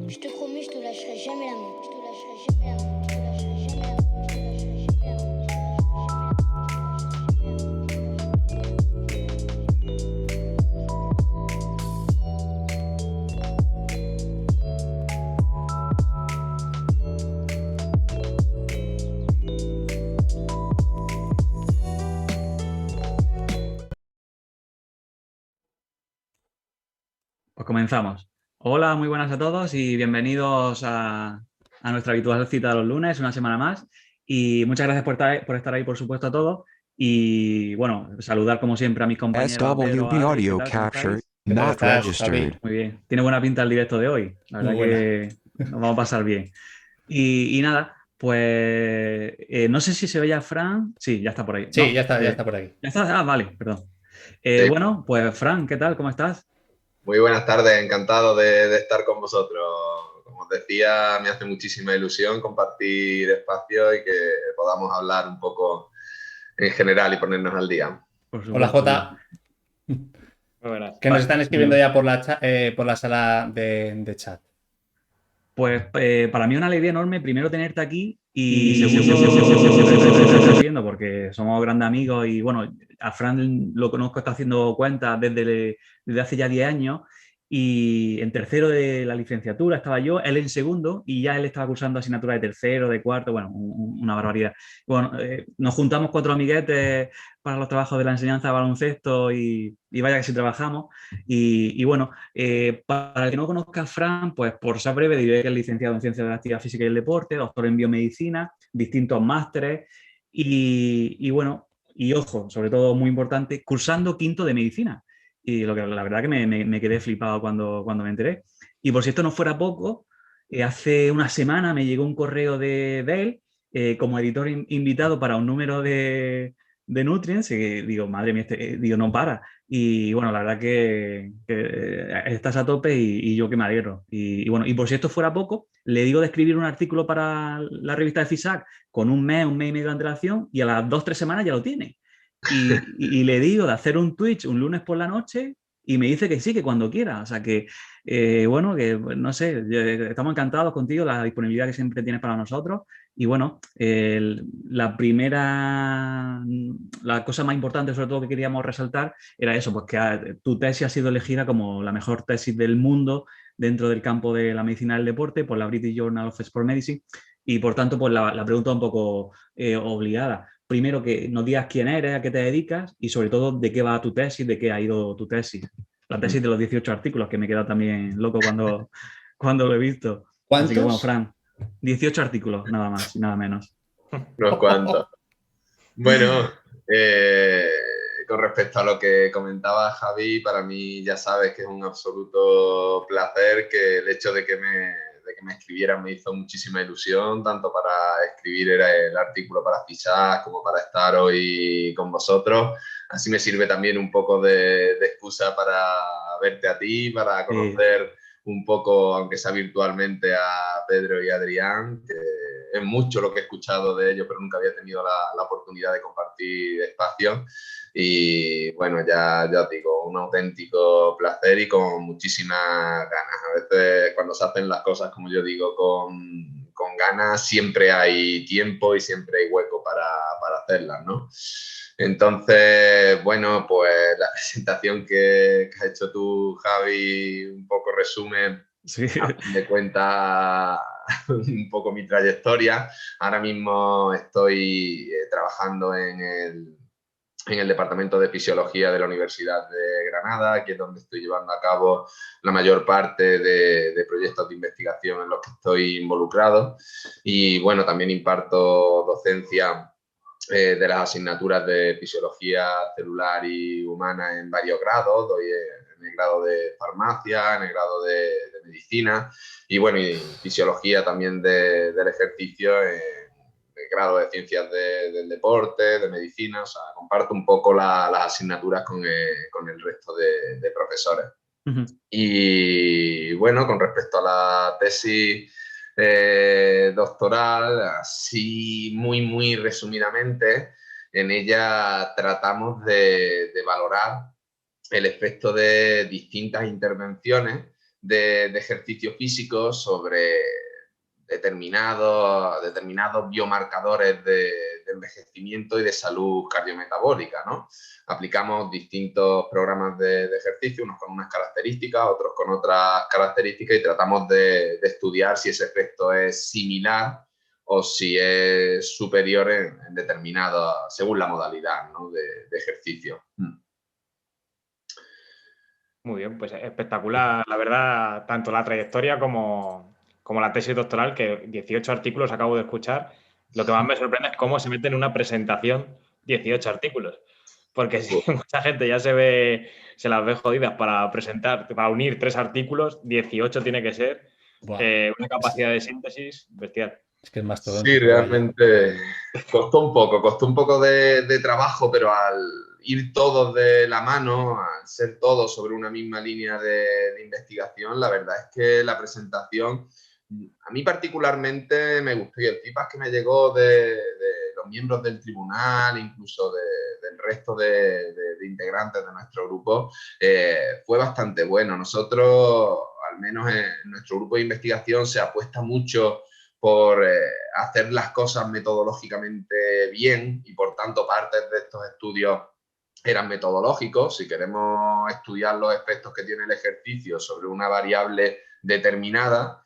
Je te promets, je te lâcherai jamais la main. Je te lâcherai jamais la main. Je te lâcherai jamais la main. Je te lâcherai jamais la main. Pues comenzamos. Hola, muy buenas a todos y bienvenidos a nuestra habitual cita de los lunes, una semana más. Y muchas gracias por estar ahí, por supuesto, a todos. Y bueno, saludar como siempre a mis compañeros, a Pedro, SWB a Adri, ¿qué audio tal? ¿Cómo capture estáis? ¿Qué tal not estás, registered. Javi? Muy bien. Tiene buena pinta el directo de hoy. La Muy verdad buena. que nos vamos a pasar bien. Y nada, pues no sé si se ve ya Fran. Sí, ya está por ahí. Sí, No, ya está por aquí. ya está. Ah, vale, perdón. Sí. Bueno, pues Fran, ¿qué tal? ¿Cómo estás? Muy buenas tardes, encantado de estar con vosotros. Como os decía, me hace muchísima ilusión compartir espacio y que podamos hablar un poco en general y ponernos al día. Por Hola, supuesto. Jota. Muy buenas. Que nos están escribiendo ya por la sala de chat. Pues para mí una alegría enorme, primero tenerte aquí y Y segundo, viendo porque somos grandes amigos y bueno, a Fran lo conozco, está haciendo cuentas desde hace ya 10 años y en tercero de la licenciatura estaba yo, él en segundo y ya él estaba cursando asignaturas de tercero, de cuarto, bueno, una barbaridad. Bueno, nos juntamos 4 amiguetes para los trabajos de la enseñanza de baloncesto y vaya que sí trabajamos y bueno, para el que no conozca a Fran, pues por ser breve diré que es licenciado en Ciencias de la Actividad Física y el Deporte, doctor en Biomedicina, distintos másteres y bueno, y ojo, sobre todo muy importante, cursando quinto de Medicina. Y la verdad que me quedé flipado cuando me enteré. Y por si esto no fuera poco, hace una semana me llegó un correo de él como editor invitado para un número de Nutrients, y digo, madre mía, digo, no para. Y bueno, la verdad que estás a tope y yo que me alegro. Y bueno, y por si esto fuera poco, le digo de escribir un artículo para la revista de FISAC con un mes y medio de antelación y a las 2 o 3 semanas ya lo tiene. Y le digo de hacer un Twitch un lunes por la noche y me dice que sí, que cuando quiera. O sea que, bueno, que no sé, estamos encantados contigo, la disponibilidad que siempre tienes para nosotros. Y bueno, la cosa más importante, sobre todo que queríamos resaltar, era eso, pues que tu tesis ha sido elegida como la mejor tesis del mundo dentro del campo de la medicina del deporte por la British Journal of Sport Medicine. Y por tanto, pues la pregunta un poco obligada. Primero, que nos digas quién eres, a qué te dedicas y sobre todo de qué va tu tesis, de qué ha ido tu tesis. La tesis de los 18 artículos, que me queda también loco cuando lo he visto. Así que bueno, ¿cuántos? Fran, 18 artículos, nada más y nada menos. Unos cuantos. Bueno, con respecto a lo que comentaba Javi, para mí ya sabes que es un absoluto placer, que el hecho de que me escribieran me hizo muchísima ilusión, tanto para escribir el artículo para FISAC como para estar hoy con vosotros. Así me sirve también un poco de excusa para verte a ti, para conocer un poco, aunque sea virtualmente, a Pedro y Adrián, que es mucho lo que he escuchado de ellos, pero nunca había tenido la oportunidad de compartir espacios. Y bueno, ya os digo, un auténtico placer y con muchísimas ganas. A veces cuando se hacen las cosas, como yo digo, con ganas, siempre hay tiempo y siempre hay hueco para hacerlas, ¿no? Entonces, bueno, pues la presentación que has hecho tú, Javi, un poco resume, Sí. a fin de cuentas, un poco mi trayectoria. Ahora mismo estoy trabajando en el Departamento de Fisiología de la Universidad de Granada, que es donde estoy llevando a cabo la mayor parte de proyectos de investigación en los que estoy involucrado. Y bueno, también imparto docencia de las asignaturas de fisiología celular y humana en varios grados. Doy en el grado de farmacia, en el grado de medicina y bueno, y fisiología también del ejercicio en el grado de ciencias del deporte, de medicina. O sea, comparto un poco las asignaturas con el resto de profesores. Y bueno, con respecto a la tesis doctoral, así muy resumidamente, en ella tratamos de valorar el efecto de distintas intervenciones de ejercicio físico sobre determinados biomarcadores de envejecimiento y de salud cardiometabólica, ¿no? Aplicamos distintos programas de ejercicio, unos con unas características, otros con otras características, y tratamos de estudiar si ese efecto es similar o si es superior en determinado, según la modalidad, ¿no?, de ejercicio. Muy bien, pues espectacular, la verdad, tanto la trayectoria como la tesis doctoral, que 18 artículos acabo de escuchar. Lo que más me sorprende es cómo se mete en una presentación 18 artículos. Porque si mucha gente ya se las ve jodidas para presentar, para unir 3 artículos, 18 tiene que ser una capacidad de síntesis bestial. Es que es más todo. Sí, realmente costó un poco de trabajo, pero al ir todos de la mano, al ser todos sobre una misma línea de investigación, la verdad es que la presentación a mí particularmente me gustó, y el feedback que me llegó de los miembros del tribunal, incluso del resto de integrantes de nuestro grupo, fue bastante bueno. Nosotros, al menos en nuestro grupo de investigación, se apuesta mucho por hacer las cosas metodológicamente bien, y por tanto partes de estos estudios eran metodológicos. Si queremos estudiar los efectos que tiene el ejercicio sobre una variable determinada,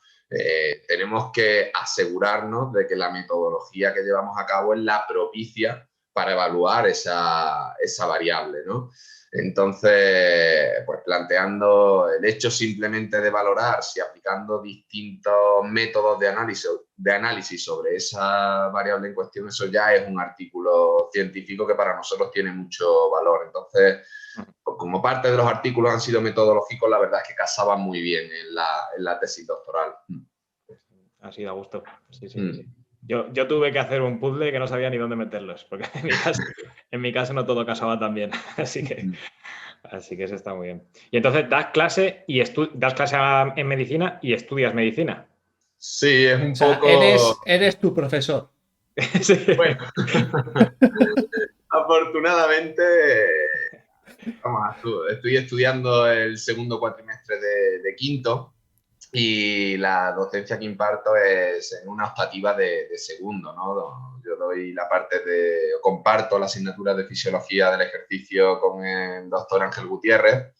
tenemos que asegurarnos de que la metodología que llevamos a cabo es la propicia para evaluar esa variable, ¿no? Entonces, pues planteando el hecho simplemente de valorar si aplicando distintos métodos de análisis sobre esa variable en cuestión, eso ya es un artículo científico que para nosotros tiene mucho valor. Entonces, como parte de los artículos han sido metodológicos, la verdad es que casaban muy bien en la tesis doctoral. Ha sido a gusto. Sí, sí, sí. Yo tuve que hacer un puzzle que no sabía ni dónde meterlos, porque en mi caso no todo casaba tan bien. Así que eso está muy bien. Y entonces das clase en medicina y estudias medicina. Sí, es un poco... Eres tu profesor. Sí. Bueno, afortunadamente, estoy estudiando el segundo cuatrimestre de quinto, y la docencia que imparto es en una optativa de segundo, ¿no? Yo doy comparto la asignatura de fisiología del ejercicio con el doctor Ángel Gutiérrez.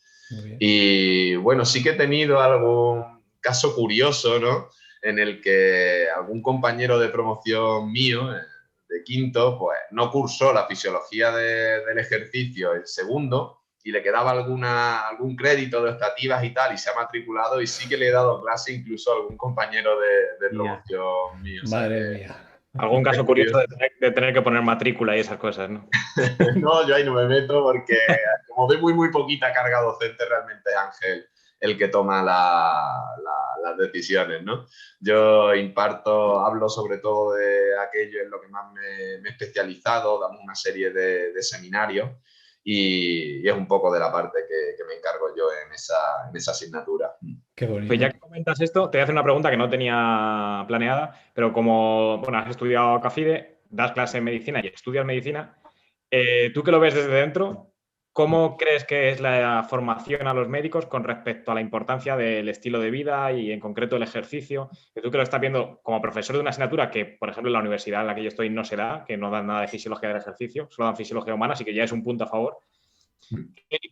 Y bueno, sí que he tenido algún caso curioso, ¿no?, en el que algún compañero de promoción mío, de quinto, pues no cursó la fisiología del ejercicio en segundo, y le quedaba algún crédito de optativas y tal, y se ha matriculado, y sí que le he dado clase incluso a algún compañero de promoción mío. Madre mía. Algún caso curioso de tener que poner matrícula y esas cosas, ¿no? No, yo ahí no me meto, porque como doy muy poquita carga docente, realmente es Ángel el que toma las decisiones, ¿no? Yo hablo sobre todo de aquello en lo que más me he especializado, damos una serie de seminarios, y es un poco de la parte que me encargo yo en esa asignatura. Qué bonito. Pues ya que comentas esto, te voy a hacer una pregunta que no tenía planeada, pero como has estudiado CAFIDE, das clase en medicina y estudias medicina, tú que lo ves desde dentro, ¿cómo crees que es la formación a los médicos con respecto a la importancia del estilo de vida y en concreto el ejercicio? Que tú que lo estás viendo como profesor de una asignatura que, por ejemplo, en la universidad en la que yo estoy no se da, que no dan nada de fisiología del ejercicio, solo dan fisiología humana, así que ya es un punto a favor.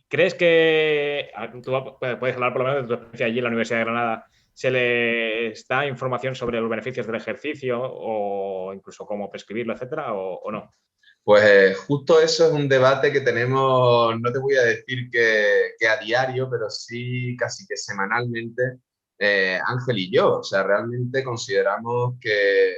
¿Crees que, tú puedes hablar por lo menos de tu experiencia allí en la Universidad de Granada, se les da información sobre los beneficios del ejercicio o incluso cómo prescribirlo, etcétera, o no? Pues justo eso es un debate que tenemos, no te voy a decir que a diario, pero sí casi que semanalmente, Ángel y yo. O sea, realmente consideramos que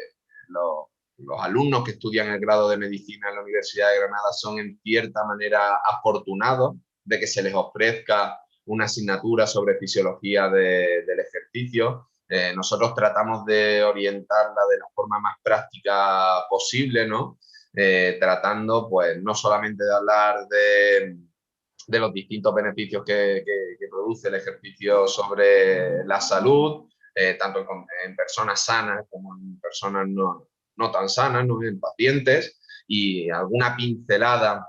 los alumnos que estudian el grado de medicina en la Universidad de Granada son en cierta manera afortunados de que se les ofrezca una asignatura sobre fisiología del ejercicio. Nosotros tratamos de orientarla de la forma más práctica posible, ¿no? Tratando, pues, no solamente de hablar de los distintos beneficios que produce el ejercicio sobre la salud, tanto en personas sanas como en personas no tan sanas, ¿no?, en pacientes, y alguna pincelada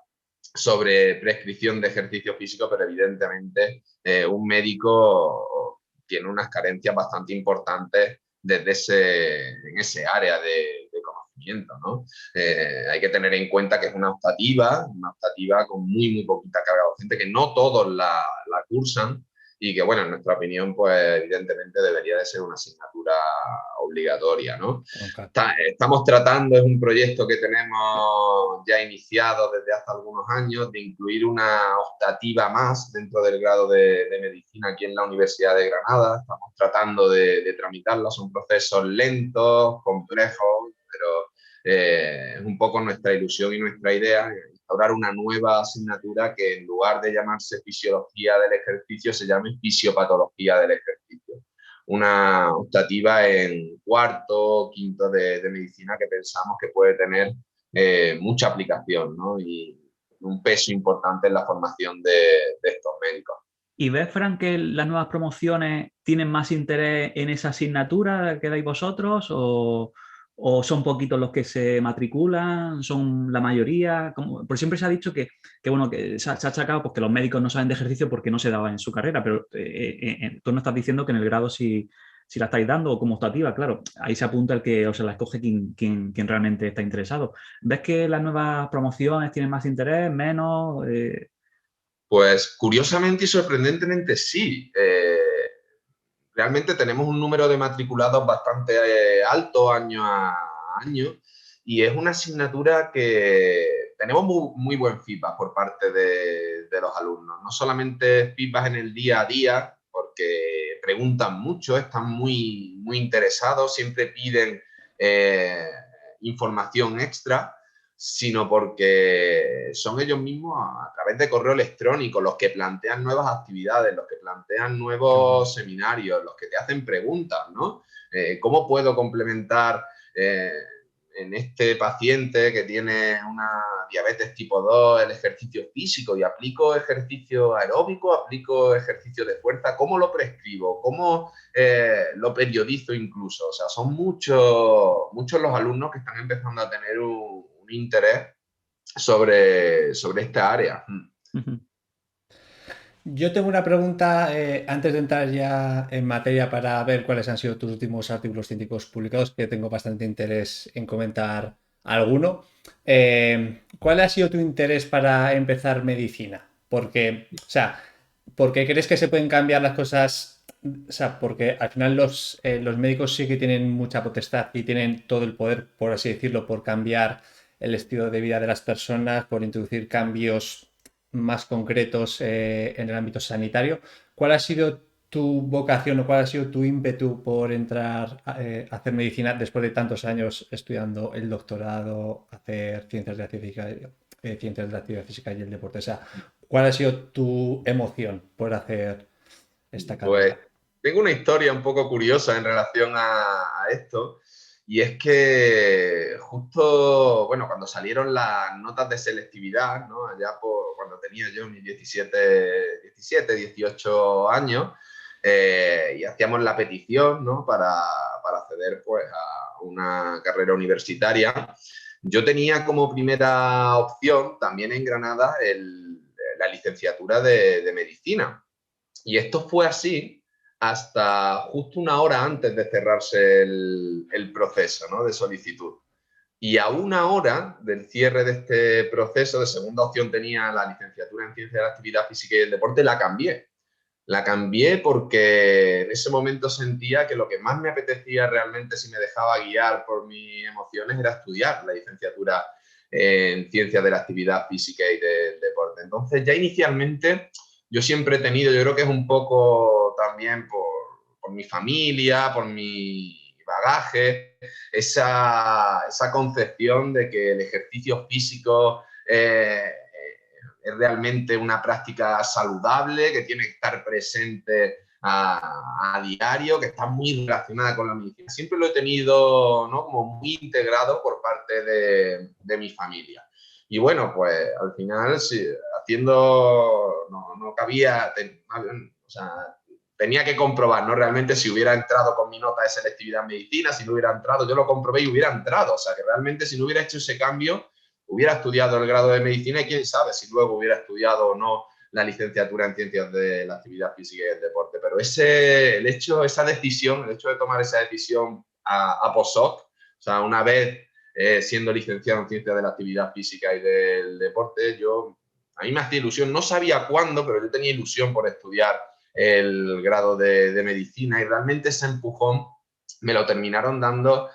sobre prescripción de ejercicio físico, pero evidentemente un médico tiene unas carencias bastante importantes en ese área de conocimiento, ¿no? Hay que tener en cuenta que es una optativa con muy poquita carga docente, que no todos la cursan y que, bueno, en nuestra opinión, pues evidentemente debería de ser una asignatura obligatoria, ¿no? Estamos tratando, es un proyecto que tenemos ya iniciado desde hace algunos años, de incluir una optativa más dentro del grado de medicina aquí en la Universidad de Granada. Estamos tratando de tramitarla, son procesos lentos, complejos, pero es un poco nuestra ilusión y nuestra idea instaurar una nueva asignatura que en lugar de llamarse fisiología del ejercicio se llame fisiopatología del ejercicio. Una optativa en cuarto, quinto de medicina que pensamos que puede tener mucha aplicación, ¿no? Y un peso importante en la formación de estos médicos. ¿Y ves, Fran, que las nuevas promociones tienen más interés en esa asignatura que dais vosotros o son poquitos los que se matriculan? ¿Son la mayoría? Porque siempre se ha dicho que bueno, que se ha achacado pues, que los médicos no saben de ejercicio porque no se daba en su carrera, pero tú no estás diciendo que en el grado sí la estáis dando o como optativa, claro, ahí se apunta el que o se la escoge quien realmente está interesado. ¿Ves que las nuevas promociones tienen más interés, menos? Pues curiosamente y sorprendentemente sí. Realmente tenemos un número de matriculados bastante alto año a año y es una asignatura que tenemos muy buen feedback por parte de los alumnos. No solamente feedback en el día a día, porque preguntan mucho, están muy interesados, siempre piden información extra, sino porque son ellos mismos a través de correo electrónico los que plantean nuevas actividades, los que plantean nuevos seminarios, los que te hacen preguntas, ¿no? ¿Cómo puedo complementar en este paciente que tiene una diabetes tipo 2 el ejercicio físico y aplico ejercicio aeróbico, aplico ejercicio de fuerza? ¿Cómo lo prescribo? ¿Cómo lo periodizo incluso? O sea, son muchos los alumnos que están empezando a tener un interés sobre esta área. Yo tengo una pregunta antes de entrar ya en materia para ver cuáles han sido tus últimos artículos científicos publicados, que tengo bastante interés en comentar alguno. ¿Cuál ha sido tu interés para empezar medicina? Porque, o sea, ¿por qué crees que se pueden cambiar las cosas? O sea, porque al final los médicos sí que tienen mucha potestad y tienen todo el poder, por así decirlo, por cambiar el estilo de vida de las personas, por introducir cambios más concretos en el ámbito sanitario. ¿Cuál ha sido tu vocación o cuál ha sido tu ímpetu por entrar a hacer medicina después de tantos años estudiando el doctorado, hacer ciencias de la actividad física y el deporte? O sea, ¿cuál ha sido tu emoción por hacer esta carrera? Pues tengo una historia un poco curiosa en relación a esto. Y es que justo, bueno, cuando salieron las notas de selectividad, ¿no? Allá cuando tenía yo mis 17, 18 años, y hacíamos la petición, ¿no? Para acceder pues, a una carrera universitaria, yo tenía como primera opción también en Granada la licenciatura de medicina. Y esto fue así hasta justo una hora antes de cerrarse el proceso, ¿no? De solicitud. Y a una hora del cierre de este proceso, de segunda opción tenía la licenciatura en Ciencias de la Actividad Física y el Deporte, la cambié. La cambié porque en ese momento sentía que lo que más me apetecía realmente, si me dejaba guiar por mis emociones, era estudiar la licenciatura en Ciencias de la Actividad Física y del Deporte. Entonces, ya inicialmente yo siempre he tenido, yo creo que es un poco también por mi familia, por mi bagaje, esa concepción de que el ejercicio físico es realmente una práctica saludable, que tiene que estar presente a diario, que está muy relacionada con la medicina. Siempre lo he tenido, ¿no? Como muy integrado por parte de mi familia. Y bueno, pues al final, sí, haciendo, no cabía, o sea, tenía que comprobar, ¿no? Realmente si hubiera entrado con mi nota de selectividad en medicina, si no hubiera entrado, yo lo comprobé y hubiera entrado. O sea, que realmente si no hubiera hecho ese cambio, hubiera estudiado el grado de medicina y quién sabe si luego hubiera estudiado o no la licenciatura en ciencias de la actividad física y el deporte. Pero el hecho de tomar esa decisión a postdoc, o sea, una vez siendo licenciado en ciencias de la actividad física y del deporte, a mí me hacía ilusión, no sabía cuándo, pero yo tenía ilusión por estudiar el grado de medicina y realmente ese empujón me lo terminaron dando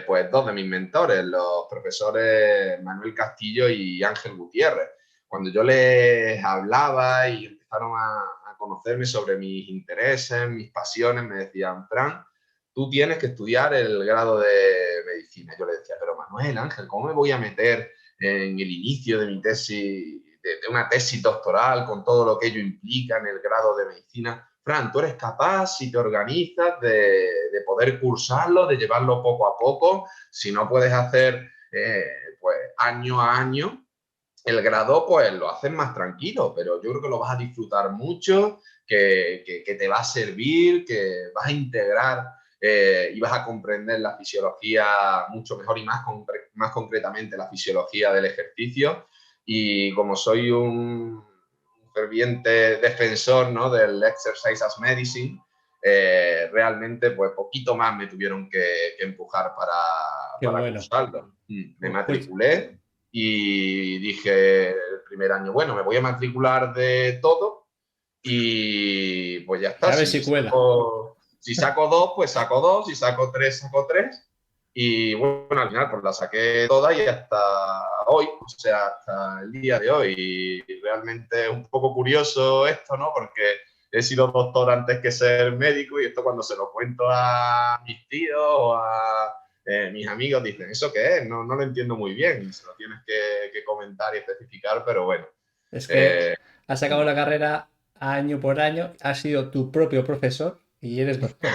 pues dos de mis mentores, los profesores Manuel Castillo y Ángel Gutiérrez. Cuando yo les hablaba y empezaron a conocerme sobre mis intereses, mis pasiones, me decían, Fran, tú tienes que estudiar el grado de medicina. Yo les decía, pero Manuel, Ángel, ¿cómo me voy a meter en el inicio de mi tesis, de una tesis doctoral con todo lo que ello implica en el grado de medicina? Fran, tú eres capaz, si te organizas, de poder cursarlo, de llevarlo poco a poco. Si no puedes hacer pues año a año, el grado pues lo haces más tranquilo, pero yo creo que lo vas a disfrutar mucho, que te va a servir, que vas a integrar y vas a comprender la fisiología mucho mejor y más concretamente la fisiología del ejercicio. Y como soy un ferviente defensor, ¿no?, del Exercise as Medicine, realmente pues poquito más me tuvieron que empujar para cursarlo. Me matriculé y dije el primer año, bueno, me voy a matricular de todo y pues ya está. A ver si cuela. Si saco 2, pues saco 2, si saco 3, saco 3. Y bueno, al final pues la saqué toda y hasta hoy, o sea, hasta el día de hoy. Y realmente es un poco curioso esto, ¿no? Porque he sido doctor antes que ser médico y esto cuando se lo cuento a mis tíos o a mis amigos dicen, ¿eso qué es? No lo entiendo muy bien. Se lo tienes que comentar y especificar, pero bueno. Es que has acabado la carrera año por año, has sido tu propio profesor y eres doctor.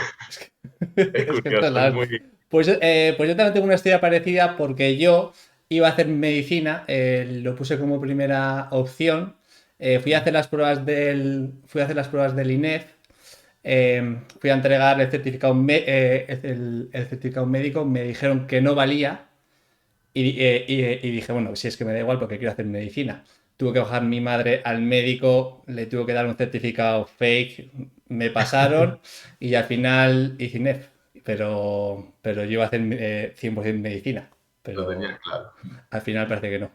Es curioso, es muy... Pues yo también tengo una historia parecida porque yo iba a hacer medicina, lo puse como primera opción. Fui a hacer las pruebas del INEF, fui a entregar el certificado, el certificado médico, me dijeron que no valía y dije, bueno, si es que me da igual porque quiero hacer medicina. Tuve que bajar mi madre al médico, le tuve que dar un certificado fake, me pasaron y al final hice INEF. Pero yo iba a hacer 100% medicina. Pero lo tenías claro. Al final parece que no.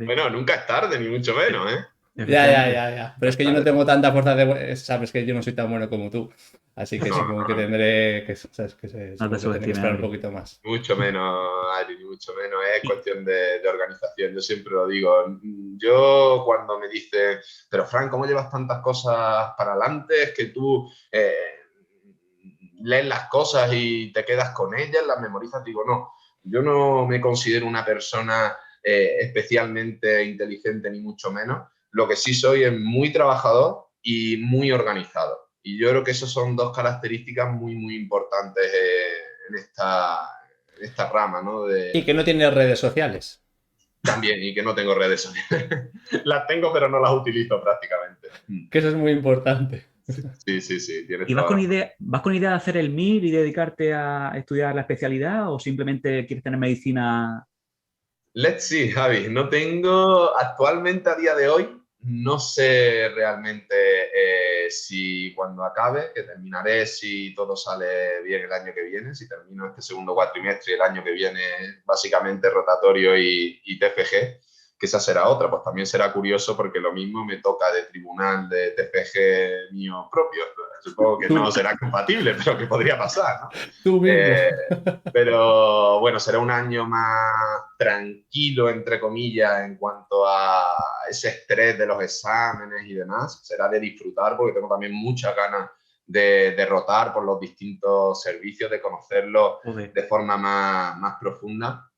Bueno, nunca es tarde, ni mucho menos, ¿eh? Ya. Pero es que yo no tengo tanta fuerza de... Sabes que yo no soy tan bueno como tú. Así que supongo que tendré que, ¿sabes? Que esperar un poquito más. Mucho menos, Ari, ni mucho menos. Es cuestión de organización. Yo siempre lo digo. Yo cuando me dicen, pero Fran, ¿cómo llevas tantas cosas para adelante? Es que tú... lees las cosas y te quedas con ellas, las memorizas. Digo, no, yo no me considero una persona especialmente inteligente, ni mucho menos. Lo que sí soy es muy trabajador y muy organizado. Y yo creo que esas son dos características muy, muy importantes en esta rama, ¿no? Y que no tienes redes sociales. También, y que no tengo redes sociales. Las tengo, pero no las utilizo prácticamente. Que eso es muy importante. Sí. ¿Y vas con idea de hacer el MIR y dedicarte a estudiar la especialidad o simplemente quieres tener medicina? Let's see, Javi. No tengo actualmente a día de hoy, no sé realmente si cuando acabe, que terminaré, si todo sale bien el año que viene, si termino este segundo cuatrimestre y el año que viene básicamente rotatorio y TFG, que esa será otra, pues también será curioso porque lo mismo me toca de tribunal de TFG mío propio. Supongo que no será compatible, pero que podría pasar, ¿no? Tú mismo. Pero bueno, será un año más tranquilo, entre comillas, en cuanto a ese estrés de los exámenes y demás. Será de disfrutar porque tengo también muchas ganas de rotar por los distintos servicios, de conocerlos de forma más profunda.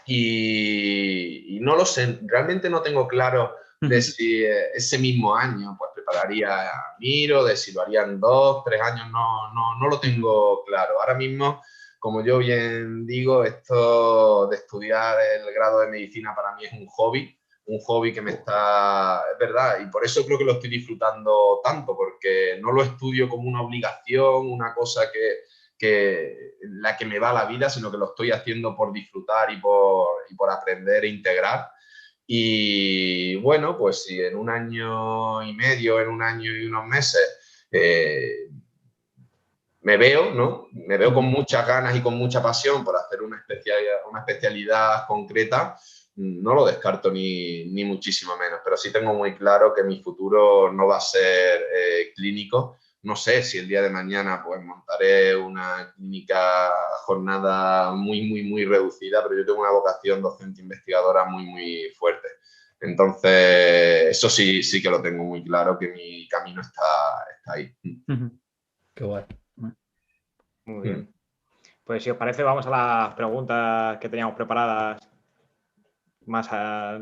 Y no lo sé, realmente no tengo claro de si ese mismo año pues prepararía Miro, de si lo harían 2, 3 años, no lo tengo claro. Ahora mismo, como yo bien digo, esto de estudiar el grado de medicina para mí es un hobby que me está, es verdad, y por eso creo que lo estoy disfrutando tanto, porque no lo estudio como una obligación, una cosa la que me va la vida, sino que lo estoy haciendo por disfrutar y por aprender e integrar. Y bueno, pues si en un año y medio, en un año y unos meses, me veo, ¿no? Me veo con muchas ganas y con mucha pasión por hacer una especialidad concreta, no lo descarto ni muchísimo menos, pero sí tengo muy claro que mi futuro no va a ser clínico. No sé si el día de mañana pues montaré una clínica a jornada muy reducida, pero yo tengo una vocación docente investigadora muy fuerte. Entonces, eso sí que lo tengo muy claro, que mi camino está ahí. Qué guay. Muy bien. Pues si os parece, vamos a las preguntas que teníamos preparadas más a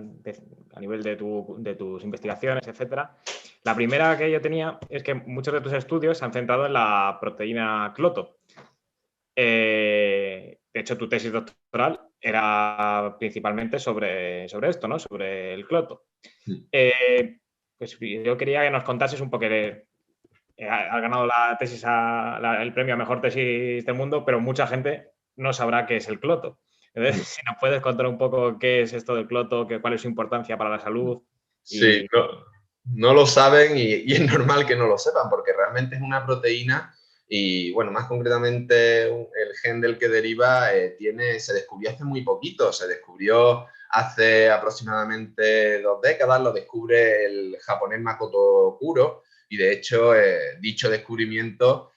nivel de tus investigaciones, etcétera. La primera que yo tenía es que muchos de tus estudios se han centrado en la proteína cloto. De hecho, tu tesis doctoral era principalmente sobre esto, ¿no? Sobre el cloto. Pues yo quería que nos contases un poco de... has ganado la tesis el premio a mejor tesis del mundo, pero mucha gente no sabrá qué es el cloto. Entonces, si nos puedes contar un poco qué es esto del cloto, cuál es su importancia para la salud. Sí, no lo saben y es normal que no lo sepan, porque realmente es una proteína y, bueno, más concretamente el gen del que deriva se descubrió hace muy poquito, se descubrió hace aproximadamente 2 décadas, lo descubre el japonés Makoto Kuro y, de hecho, dicho descubrimiento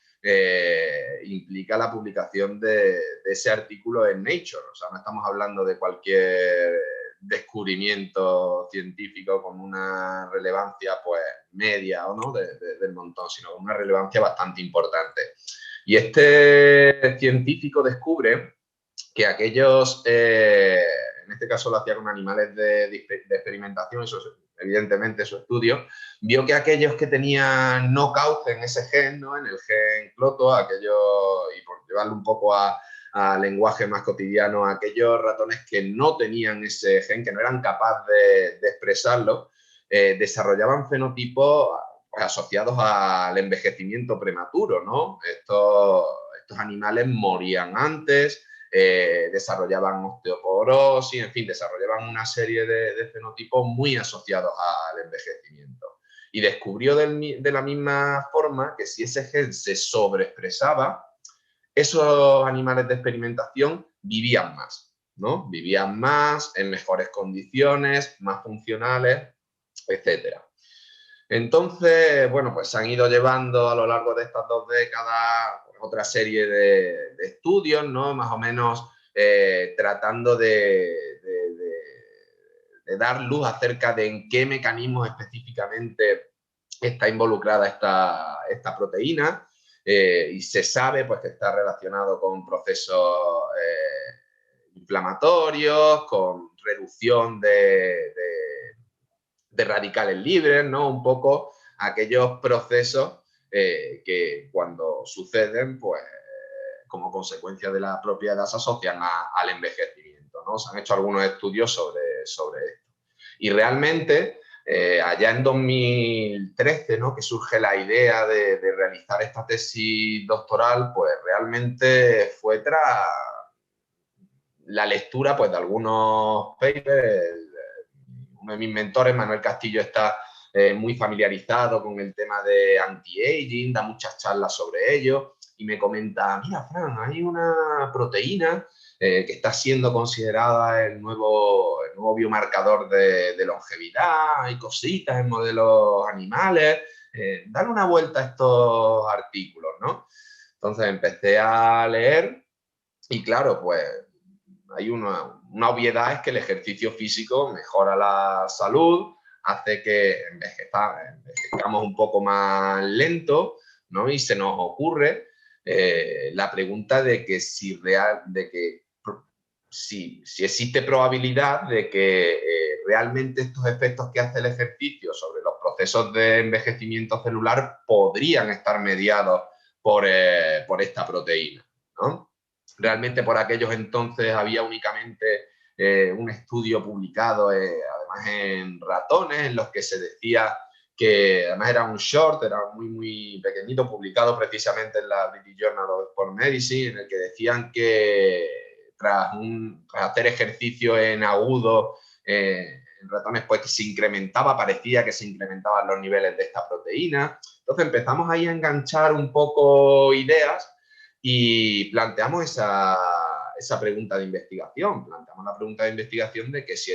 implica la publicación de ese artículo en Nature. O sea, no estamos hablando de cualquier descubrimiento científico con una relevancia pues media o no del montón, sino con una relevancia bastante importante. Y este científico descubre que aquellos, en este caso lo hacía con animales de experimentación, eso evidentemente su estudio, vio que aquellos que tenían knockout en ese gen, ¿no? En el gen cloto, aquellos, y por llevarlo un poco a lenguaje más cotidiano, aquellos ratones que no tenían ese gen, que no eran capaces de expresarlo, desarrollaban fenotipos pues, asociados al envejecimiento prematuro, ¿no? Estos animales morían antes, desarrollaban osteoporosis, en fin, desarrollaban una serie de fenotipos muy asociados al envejecimiento. Y descubrió de la misma forma que si ese gen se sobreexpresaba, esos animales de experimentación vivían más, ¿no? Vivían más, en mejores condiciones, más funcionales, etc. Entonces, bueno, pues se han ido llevando a lo largo de estas 2 décadas otra serie de estudios, ¿no? Más o menos tratando de dar luz acerca de en qué mecanismos específicamente está involucrada esta proteína. Y se sabe pues, que está relacionado con procesos inflamatorios, con reducción de radicales libres, ¿no? Un poco aquellos procesos que cuando suceden, pues como consecuencia de la propia edad se asocian al envejecimiento, ¿no? Se han hecho algunos estudios sobre esto. Y realmente, allá en 2013, ¿no? Que surge la idea de realizar esta tesis doctoral, pues realmente fue tras la lectura pues, de algunos papers. Uno de mis mentores, Manuel Castillo, está muy familiarizado con el tema de anti-aging, da muchas charlas sobre ello y me comenta, mira, Fran, hay una proteína que está siendo considerada el nuevo biomarcador de longevidad, hay cositas en modelos animales, dale una vuelta a estos artículos, ¿no? Entonces empecé a leer y claro, pues hay una obviedad, es que el ejercicio físico mejora la salud, hace que envejezcamos un poco más lento, ¿no? Y se nos ocurre la pregunta de que si existe probabilidad de que realmente estos efectos que hace el ejercicio sobre los procesos de envejecimiento celular podrían estar mediados por esta proteína, ¿no? Realmente por aquellos entonces había únicamente un estudio publicado, además en ratones, en los que se decía que además era un short, era muy, muy pequeñito, publicado precisamente en la British Journal of Sport Medicine, en el que decían que tras hacer ejercicio en agudo, en ratones, pues que se incrementaba, parecía que se incrementaban los niveles de esta proteína. Entonces empezamos ahí a enganchar un poco ideas y planteamos esa pregunta de investigación. Planteamos la pregunta de investigación de que si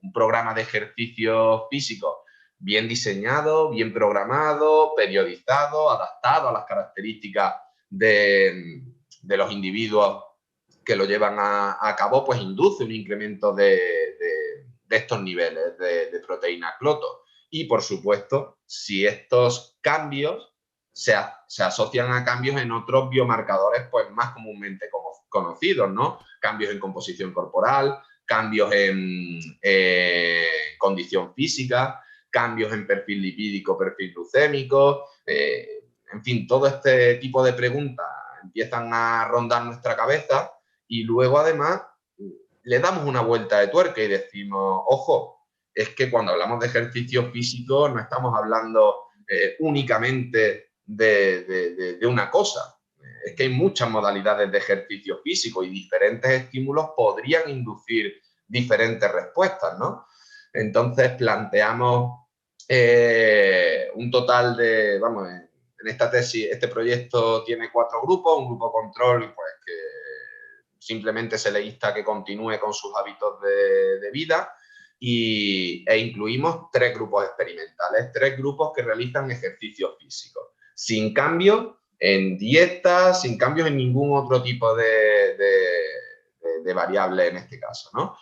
un programa de ejercicio físico bien diseñado, bien programado, periodizado, adaptado a las características de los individuos que lo llevan a cabo, pues induce un incremento de estos niveles de proteína cloto. Y, por supuesto, si estos cambios se asocian a cambios en otros biomarcadores pues, más comúnmente conocidos, ¿no? Cambios en composición corporal, cambios en condición física, cambios en perfil lipídico, perfil glucémico, en fin, todo este tipo de preguntas empiezan a rondar nuestra cabeza y luego además le damos una vuelta de tuerca y decimos, ojo, es que cuando hablamos de ejercicio físico no estamos hablando únicamente de una cosa. Es que hay muchas modalidades de ejercicio físico y diferentes estímulos podrían inducir diferentes respuestas, ¿no? Entonces planteamos un total de, vamos, en esta tesis, este proyecto tiene 4 grupos, un grupo control, pues que simplemente se le insta a que continúe con sus hábitos de vida e incluimos 3 grupos experimentales, 3 grupos que realizan ejercicio físico, sin cambios en dieta, sin cambios en ningún otro tipo de variable en este caso, ¿no?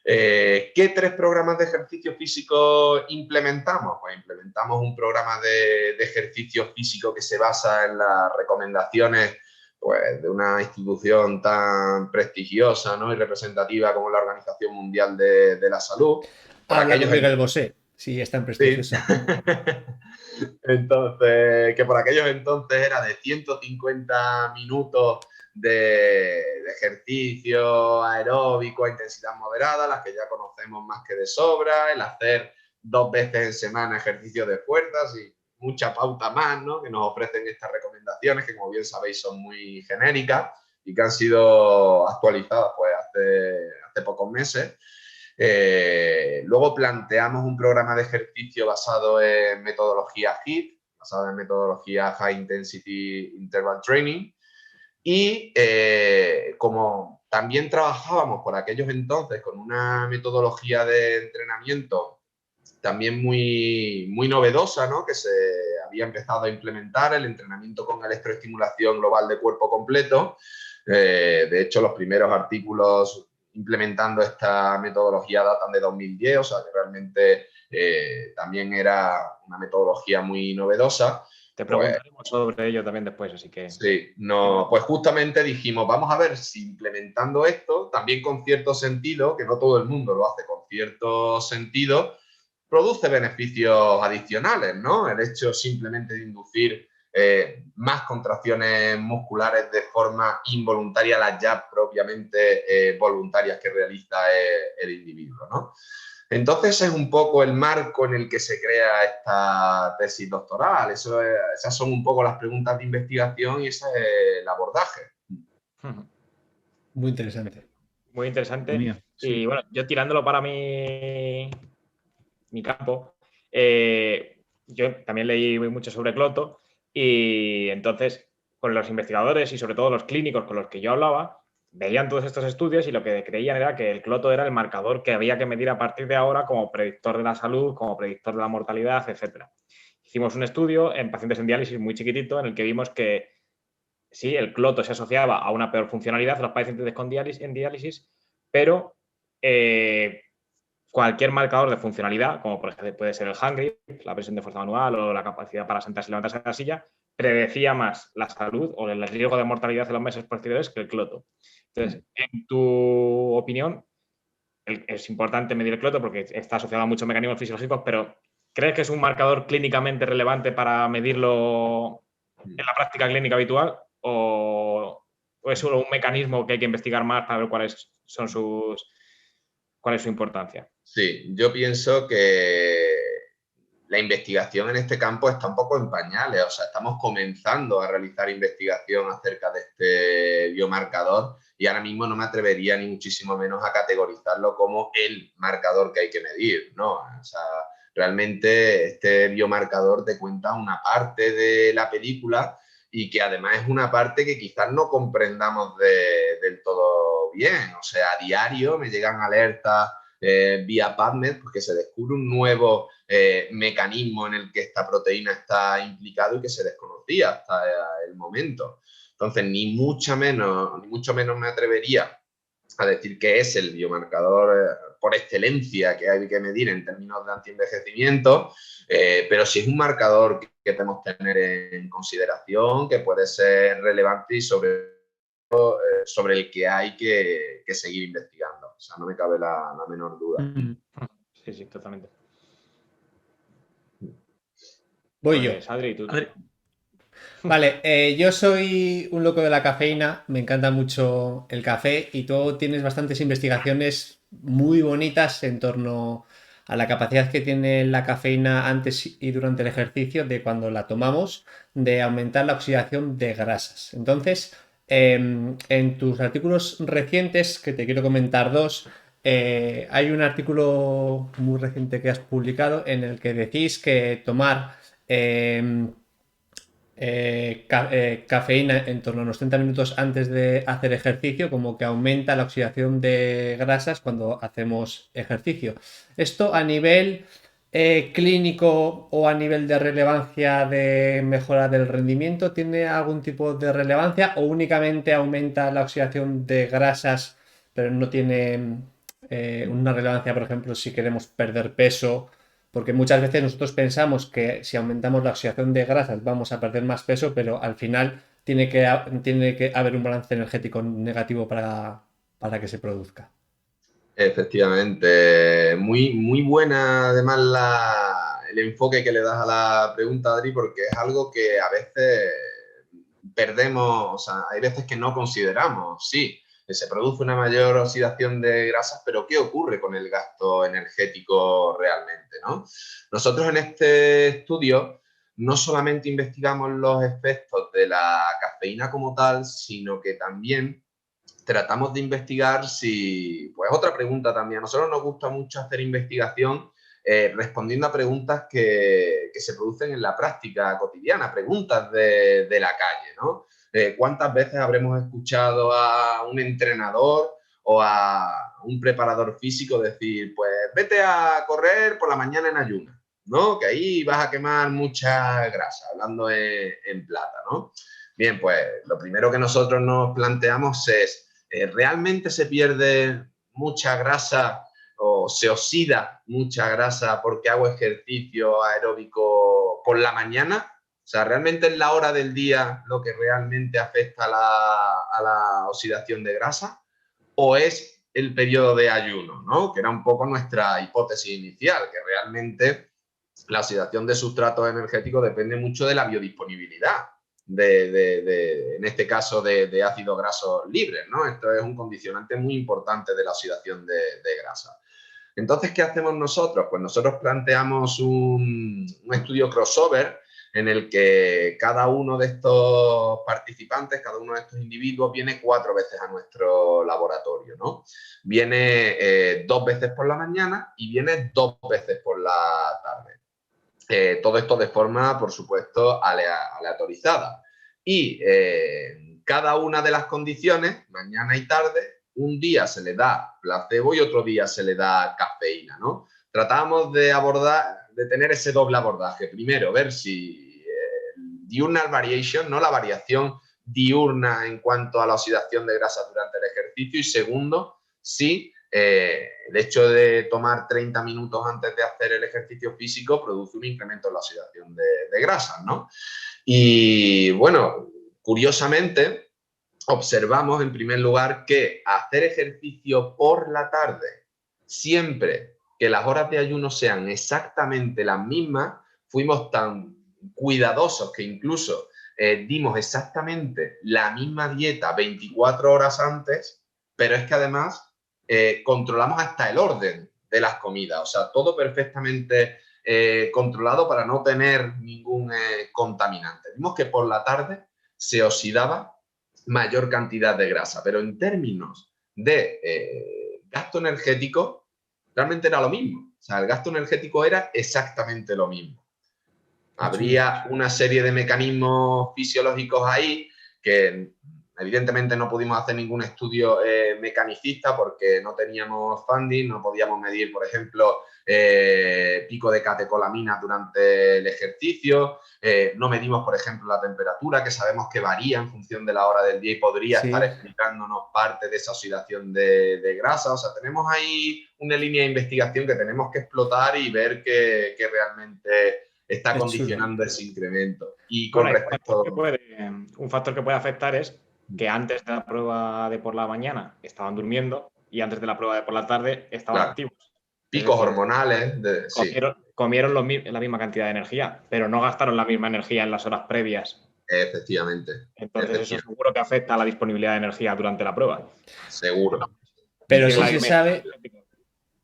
¿Qué 3 programas de ejercicio físico implementamos? Pues implementamos un programa de ejercicio físico que se basa en las recomendaciones pues, de una institución tan prestigiosa, ¿no? Y representativa como la Organización Mundial de la Salud. Habla de Miguel Bosé, sí, es tan prestigiosa. Sí. Entonces, que por aquellos entonces era de 150 minutos de ejercicio aeróbico a intensidad moderada, las que ya conocemos más que de sobra, el hacer 2 veces en semana ejercicio de fuerzas y mucha pauta más, ¿no? Que nos ofrecen estas recomendaciones, que como bien sabéis son muy genéricas y que han sido actualizadas pues, hace pocos meses. Luego planteamos un programa de ejercicio basado en metodología HIIT, basado en metodología High Intensity Interval Training, y como también trabajábamos por aquellos entonces con una metodología de entrenamiento también muy, muy novedosa, ¿no? Que se había empezado a implementar, el entrenamiento con electroestimulación global de cuerpo completo. De hecho, los primeros artículos implementando esta metodología datan de 2010, o sea que realmente también era una metodología muy novedosa. Te preguntaremos sobre ello también después, así que... Sí, pues justamente dijimos, vamos a ver si implementando esto, también con cierto sentido, que no todo el mundo lo hace con cierto sentido, produce beneficios adicionales, ¿no? El hecho simplemente de inducir más contracciones musculares de forma involuntaria, las ya propiamente voluntarias que realiza el individuo, ¿no? Entonces es un poco el marco en el que se crea esta tesis doctoral. Esas son un poco las preguntas de investigación y ese es el abordaje. Muy interesante. Muy interesante. Mía, sí. Y bueno, yo tirándolo para mi campo, yo también leí mucho sobre cloto y entonces con los investigadores y sobre todo los clínicos con los que yo hablaba, veían todos estos estudios y lo que creían era que el cloto era el marcador que había que medir a partir de ahora como predictor de la salud, como predictor de la mortalidad, etc. Hicimos un estudio en pacientes en diálisis muy chiquitito en el que vimos que sí, el cloto se asociaba a una peor funcionalidad de los pacientes en diálisis, pero cualquier marcador de funcionalidad, como por ejemplo puede ser el hand grip, la presión de fuerza manual o la capacidad para sentarse y levantarse de la silla, predecía más la salud o el riesgo de mortalidad en los meses posteriores que el cloto. Entonces, en tu opinión, es importante medir el cloto porque está asociado a muchos mecanismos fisiológicos, pero ¿crees que es un marcador clínicamente relevante para medirlo en la práctica clínica habitual o es solo un mecanismo que hay que investigar más para ver cuál es su importancia? Sí, yo pienso que la investigación en este campo está un poco en pañales, o sea, estamos comenzando a realizar investigación acerca de este biomarcador y ahora mismo no me atrevería ni muchísimo menos a categorizarlo como el marcador que hay que medir, ¿no? O sea, realmente este biomarcador te cuenta una parte de la película y que además es una parte que quizás no comprendamos del todo bien. O sea, a diario me llegan alertas vía PubMed porque se descubre un nuevo mecanismo en el que esta proteína está implicado y que se desconocía hasta el momento. Entonces, ni mucho menos me atrevería a decir que es el biomarcador por excelencia que hay que medir en términos de antienvejecimiento, pero sí es un marcador que tenemos que tener en consideración, que puede ser relevante y sobre el que hay que seguir investigando. O sea, no me cabe la menor duda. Sí, sí, totalmente. Voy yo. Pues, Adri, tú. Vale, yo soy un loco de la cafeína, me encanta mucho el café y tú tienes bastantes investigaciones muy bonitas en torno a la capacidad que tiene la cafeína antes y durante el ejercicio de cuando la tomamos, de aumentar la oxidación de grasas. Entonces, en tus artículos recientes, que te quiero comentar dos, hay un artículo muy reciente que has publicado en el que decís que tomar cafeína en torno a unos 30 minutos antes de hacer ejercicio, como que aumenta la oxidación de grasas cuando hacemos ejercicio. Esto a nivel clínico o a nivel de relevancia de mejora del rendimiento, ¿tiene algún tipo de relevancia o únicamente aumenta la oxidación de grasas, pero no tiene una relevancia, por ejemplo, si queremos perder peso? Porque muchas veces nosotros pensamos que si aumentamos la oxidación de grasas vamos a perder más peso, pero al final tiene que haber un balance energético negativo para que se produzca. Efectivamente, muy buena además el enfoque que le das a la pregunta, Adri, porque es algo que a veces perdemos, o sea, hay veces que no consideramos, sí, que se produce una mayor oxidación de grasas, pero ¿qué ocurre con el gasto energético realmente, ¿no? Nosotros en este estudio no solamente investigamos los efectos de la cafeína como tal, sino que también tratamos de investigar si, pues otra pregunta también, a nosotros nos gusta mucho hacer investigación respondiendo a preguntas que se producen en la práctica cotidiana, preguntas de la calle, ¿no? ¿Cuántas veces habremos escuchado a un entrenador o a un preparador físico decir, pues vete a correr por la mañana en ayunas, ¿no? Que ahí vas a quemar mucha grasa, hablando en plata, ¿no? Bien, pues lo primero que nosotros nos planteamos es, ¿realmente se pierde mucha grasa o se oxida mucha grasa porque hago ejercicio aeróbico por la mañana? O sea, ¿realmente es la hora del día lo que realmente afecta a la oxidación de grasa? ¿O es el periodo de ayuno, ¿no? Que era un poco nuestra hipótesis inicial, que realmente la oxidación de sustratos energéticos depende mucho de la biodisponibilidad. En este caso, de ácidos grasos libres, ¿no? Esto es un condicionante muy importante de la oxidación de grasa. Entonces, ¿qué hacemos nosotros? Pues nosotros planteamos un estudio crossover en el que cada uno de estos participantes, cada uno de estos individuos viene 4 veces a nuestro laboratorio, ¿no? Viene 2 veces por la mañana y viene 2 veces por la tarde. Todo esto de forma, por supuesto, aleatorizada. Y cada una de las condiciones, mañana y tarde, un día se le da placebo y otro día se le da cafeína, ¿no? Tratamos de tener ese doble abordaje. Primero, ver si diurnal variation, ¿no? La variación diurna en cuanto a la oxidación de grasa durante el ejercicio. Y segundo, si el hecho de tomar 30 minutos antes de hacer el ejercicio físico produce un incremento en la oxidación de grasas, ¿no? Y bueno, curiosamente, observamos en primer lugar que hacer ejercicio por la tarde, siempre que las horas de ayuno sean exactamente las mismas, fuimos tan cuidadosos que incluso dimos exactamente la misma dieta 24 horas antes, pero es que además controlamos hasta el orden de las comidas, o sea, todo perfectamente controlado para no tener ningún contaminante. Vimos que por la tarde se oxidaba mayor cantidad de grasa, pero en términos de gasto energético, realmente era lo mismo. O sea, el gasto energético era exactamente lo mismo. Habría una serie de mecanismos fisiológicos ahí que evidentemente no pudimos hacer ningún estudio mecanicista porque no teníamos funding, no podíamos medir, por ejemplo, pico de catecolamina durante el ejercicio, no medimos, por ejemplo, la temperatura, que sabemos que varía en función de la hora del día y podría estar explicándonos parte de esa oxidación de grasa. O sea, tenemos ahí una línea de investigación que tenemos que explotar y ver que realmente está condicionando ese incremento. Y con respecto... un factor que puede afectar es que antes de la prueba de por la mañana estaban durmiendo y antes de la prueba de por la tarde estaban activos. Picos hormonales. Comieron la misma cantidad de energía, pero no gastaron la misma energía en las horas previas. Efectivamente. Entonces eso seguro que afecta a la disponibilidad de energía durante la prueba. Seguro. Pero sí se sabe...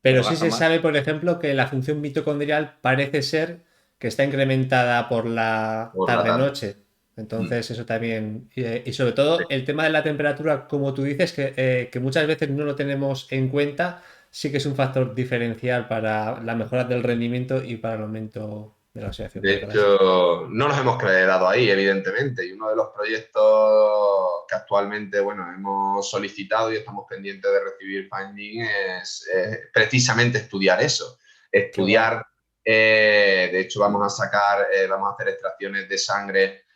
Pero sí se sabe, por ejemplo, que la función mitocondrial parece ser que está incrementada por la tarde-noche. Entonces, eso también. Y sobre todo, el tema de la temperatura, como tú dices, que muchas veces no lo tenemos en cuenta, sí que es un factor diferencial para la mejora del rendimiento y para el aumento de la oxidación. De hecho, no nos hemos quedado ahí, evidentemente. Y uno de los proyectos que actualmente hemos solicitado y estamos pendientes de recibir funding es precisamente estudiar eso. Estudiar. De hecho, vamos a hacer extracciones de sangre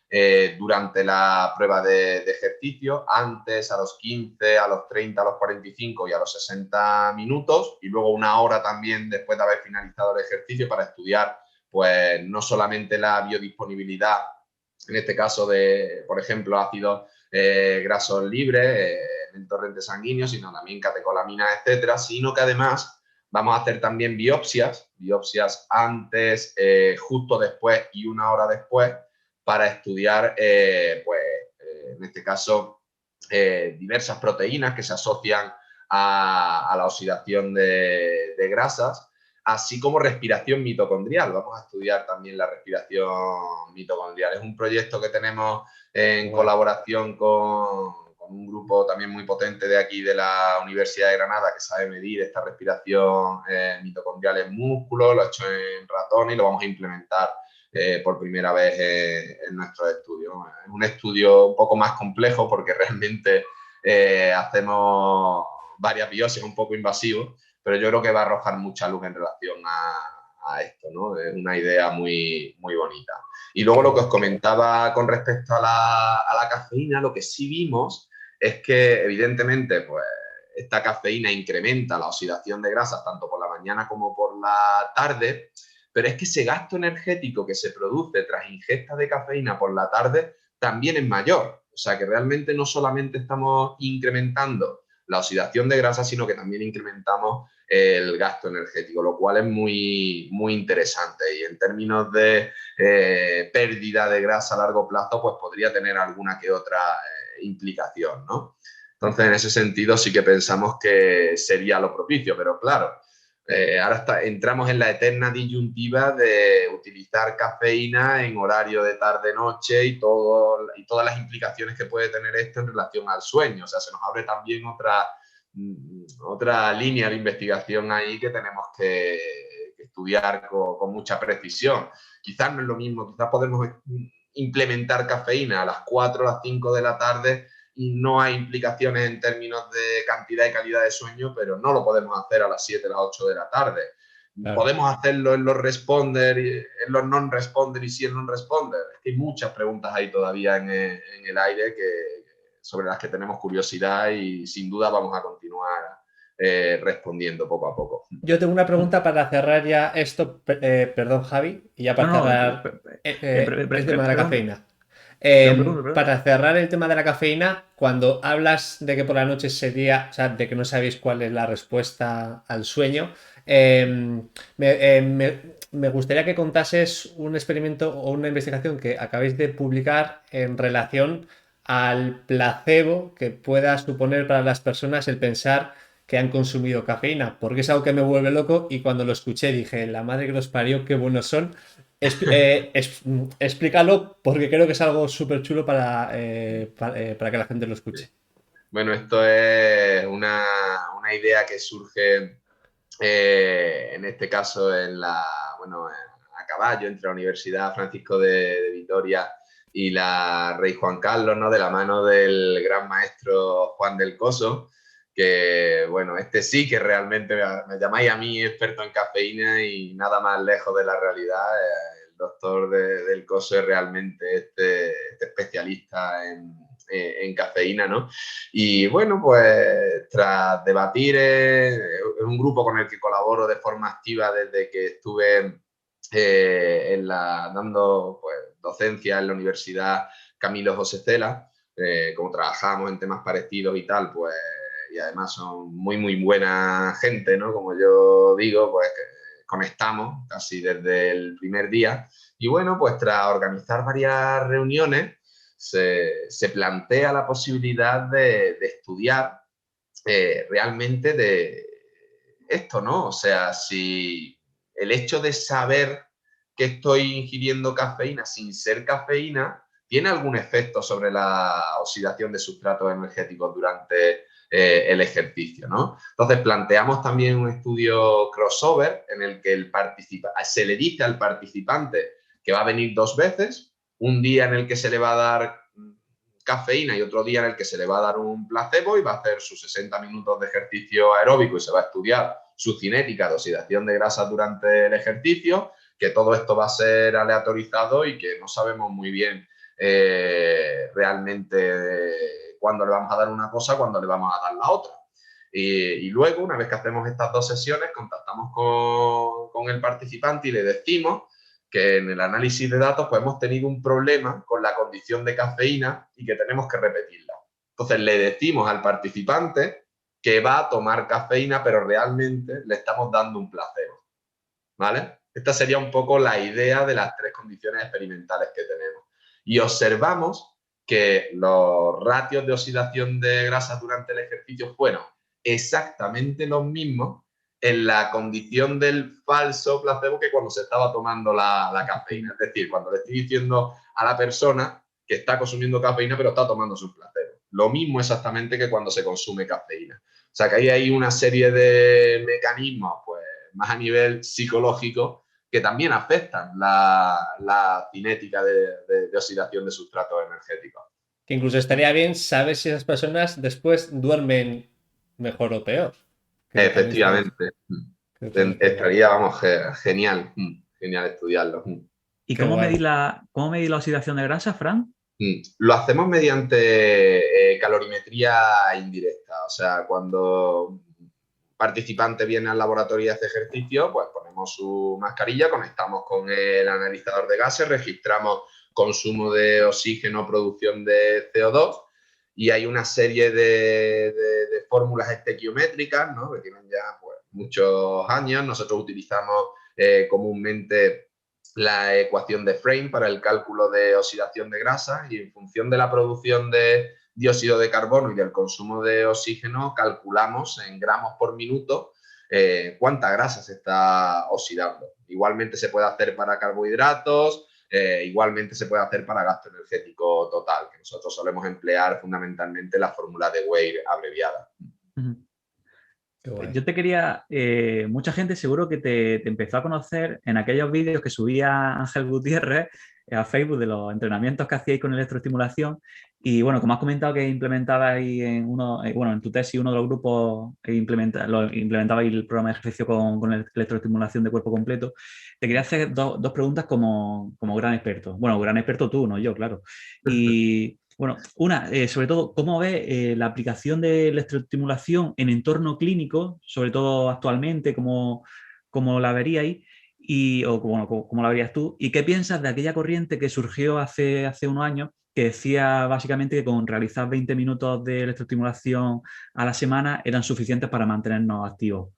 durante la prueba de ejercicio, antes, a los 15, a los 30, a los 45 y a los 60 minutos, y luego una hora también después de haber finalizado el ejercicio para estudiar, pues, no solamente la biodisponibilidad, en este caso de, por ejemplo, ácidos grasos libres en el torrente sanguíneo, sino también catecolaminas, etcétera, sino que además vamos a hacer también biopsias antes, justo después y una hora después, para estudiar, en este caso, diversas proteínas que se asocian a la oxidación de grasas, así como respiración mitocondrial. Vamos a estudiar también la respiración mitocondrial. Es un proyecto que tenemos en colaboración con un grupo también muy potente de aquí de la Universidad de Granada que sabe medir esta respiración mitocondrial en músculo, lo ha hecho en ratones y lo vamos a implementar por primera vez en nuestro estudio. Es un estudio un poco más complejo porque realmente hacemos varias biopsias un poco invasivos, pero yo creo que va a arrojar mucha luz en relación a esto, ¿no? Es una idea muy, muy bonita. Y luego lo que os comentaba con respecto a la cafeína, lo que sí vimos es que evidentemente pues, esta cafeína incrementa la oxidación de grasas tanto por la mañana como por la tarde, pero es que ese gasto energético que se produce tras ingesta de cafeína por la tarde también es mayor. O sea que realmente no solamente estamos incrementando la oxidación de grasa, sino que también incrementamos el gasto energético, lo cual es muy, muy interesante. Y en términos de pérdida de grasa a largo plazo, pues podría tener alguna que otra implicación, ¿no? Entonces, en ese sentido, sí que pensamos que sería lo propicio, pero claro, ahora entramos en la eterna disyuntiva de utilizar cafeína en horario de tarde-noche y todas las implicaciones que puede tener esto en relación al sueño. O sea, se nos abre también otra línea de investigación ahí que tenemos que estudiar con mucha precisión. Quizás no es lo mismo, quizás podemos implementar cafeína a las 4 o las 5 de la tarde y no hay implicaciones en términos de cantidad y calidad de sueño, pero no lo podemos hacer a las 7 o las 8 de la tarde. Claro. Podemos hacerlo en los responder, en los non-responder y sí en non-responder. Es que hay muchas preguntas ahí todavía en el aire sobre las que tenemos curiosidad y sin duda vamos a continuar respondiendo poco a poco. Yo tengo una pregunta para cerrar ya esto, perdón Javi, y ya para cerrar el tema de la cafeína. Para cerrar el tema de la cafeína, cuando hablas de que por la noche sería, o sea, de que no sabéis cuál es la respuesta al sueño, me gustaría que contases un experimento o una investigación que acabáis de publicar en relación al placebo que pueda suponer para las personas el pensar que han consumido cafeína, porque es algo que me vuelve loco y cuando lo escuché dije, la madre que los parió, qué buenos son. Explícalo porque creo que es algo súper chulo para que la gente lo escuche. Bueno, esto es una idea que surge en este caso a caballo entre la Universidad Francisco de Vitoria y la Rey Juan Carlos, ¿no? De la mano del gran maestro Juan del Coso, que bueno, este sí que realmente me llamáis a mí experto en cafeína y nada más lejos de la realidad. El doctor del Coso es realmente este especialista en cafeína, ¿no? Y bueno, pues tras debatir, es un grupo con el que colaboro de forma activa desde que estuve dando pues, docencia en la Universidad Camilo José Cela, como trabajamos en temas parecidos y tal, pues, y además son muy, muy buena gente, ¿no? Como yo digo, pues conectamos casi desde el primer día. Y bueno, pues tras organizar varias reuniones, se plantea la posibilidad de estudiar realmente de esto, ¿no? O sea, si el hecho de saber que estoy ingiriendo cafeína sin ser cafeína tiene algún efecto sobre la oxidación de sustratos energéticos durante el ejercicio, ¿no? Entonces planteamos también un estudio crossover en el que se le dice al participante que va a venir 2 veces, un día en el que se le va a dar cafeína y otro día en el que se le va a dar un placebo y va a hacer sus 60 minutos de ejercicio aeróbico y se va a estudiar su cinética de oxidación de grasa durante el ejercicio, que todo esto va a ser aleatorizado y que no sabemos muy bien realmente cuándo le vamos a dar una cosa, cuándo le vamos a dar la otra. Y luego, una vez que hacemos estas 2 sesiones, contactamos con el participante y le decimos que en el análisis de datos pues, hemos tenido un problema con la condición de cafeína y que tenemos que repetirla. Entonces le decimos al participante que va a tomar cafeína, pero realmente le estamos dando un placebo, ¿vale? Esta sería un poco la idea de las 3 condiciones experimentales que tenemos. Y observamos que los ratios de oxidación de grasa durante el ejercicio fueron exactamente los mismos en la condición del falso placebo que cuando se estaba tomando la cafeína. Es decir, cuando le estoy diciendo a la persona que está consumiendo cafeína pero está tomando su placebo. Lo mismo exactamente que cuando se consume cafeína. O sea que ahí hay una serie de mecanismos pues, más a nivel psicológico que también afectan la cinética de oxidación de sustratos energéticos. Que incluso estaría bien saber si esas personas después duermen mejor o peor. Efectivamente. Estaría, vamos, genial. Genial estudiarlo. ¿Y Qué cómo guay. cómo medir la oxidación de grasa, Fran? Lo hacemos mediante calorimetría indirecta. O sea, cuando un participante viene al laboratorio y hace ejercicio, pues ponemos su mascarilla, conectamos con el analizador de gases, registramos consumo de oxígeno, producción de CO2 y hay una serie de fórmulas estequiométricas, ¿no? Que tienen ya pues, muchos años. Nosotros utilizamos comúnmente la ecuación de Frame para el cálculo de oxidación de grasa y en función de la producción de dióxido de carbono y del consumo de oxígeno calculamos en gramos por minuto cuánta grasa se está oxidando. Igualmente se puede hacer para carbohidratos, igualmente se puede hacer para gasto energético total, que nosotros solemos emplear fundamentalmente la fórmula de Weir abreviada. Yo te quería, mucha gente seguro que te empezó a conocer en aquellos vídeos que subía Ángel Gutiérrez a Facebook de los entrenamientos que hacíais con electroestimulación y bueno, como has comentado que implementabais en tu tesis uno de los grupos que implementabais el programa de ejercicio con electroestimulación de cuerpo completo, te quería hacer dos preguntas como gran experto. Bueno, gran experto tú, no yo, claro. Y bueno, sobre todo, ¿cómo ves la aplicación de electroestimulación en entorno clínico, sobre todo actualmente, cómo la veríais? ¿Cómo la verías tú? ¿Y qué piensas de aquella corriente que surgió hace unos años que decía básicamente que con realizar 20 minutos de electroestimulación a la semana eran suficientes para mantenernos activos?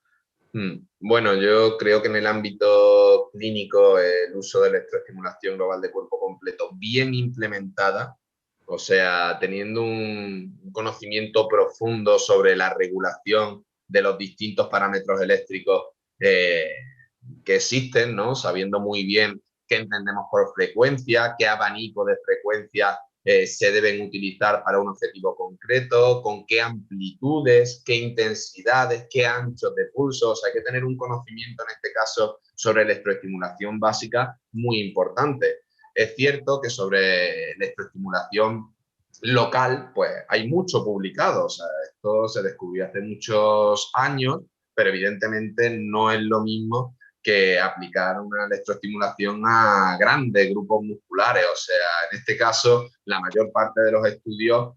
Bueno, yo creo que en el ámbito clínico el uso de electroestimulación global de cuerpo completo bien implementada, o sea, teniendo un conocimiento profundo sobre la regulación de los distintos parámetros eléctricos que existen, ¿no? Sabiendo muy bien qué entendemos por frecuencia, qué abanico de frecuencia se deben utilizar para un objetivo concreto, con qué amplitudes, qué intensidades, qué anchos de pulsos. Hay que tener un conocimiento, en este caso, sobre electroestimulación básica muy importante. Es cierto que sobre electroestimulación local, pues hay mucho publicado. O sea, esto se descubrió hace muchos años, pero evidentemente no es lo mismo que aplicar una electroestimulación a grandes grupos musculares. O sea, en este caso, la mayor parte de los estudios,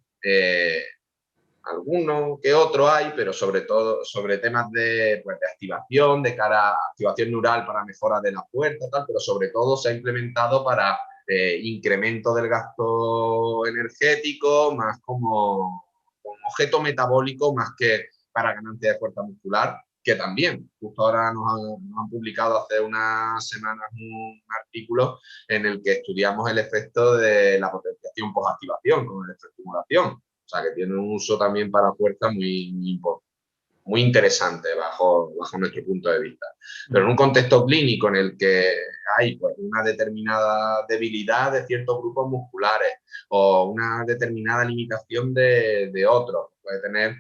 algunos que otros hay, pero sobre todo sobre temas de activación, de cara a activación neural para mejora de la fuerza, tal, pero sobre todo se ha implementado para incremento del gasto energético, más como objeto metabólico, más que para ganancia de fuerza muscular, que también, justo ahora nos han publicado hace unas semanas un artículo en el que estudiamos el efecto de la potenciación posactivación con electroestimulación. O sea, que tiene un uso también para fuerza muy interesante bajo nuestro punto de vista. Pero en un contexto clínico en el que hay pues, una determinada debilidad de ciertos grupos musculares o una determinada limitación de otros, puede tener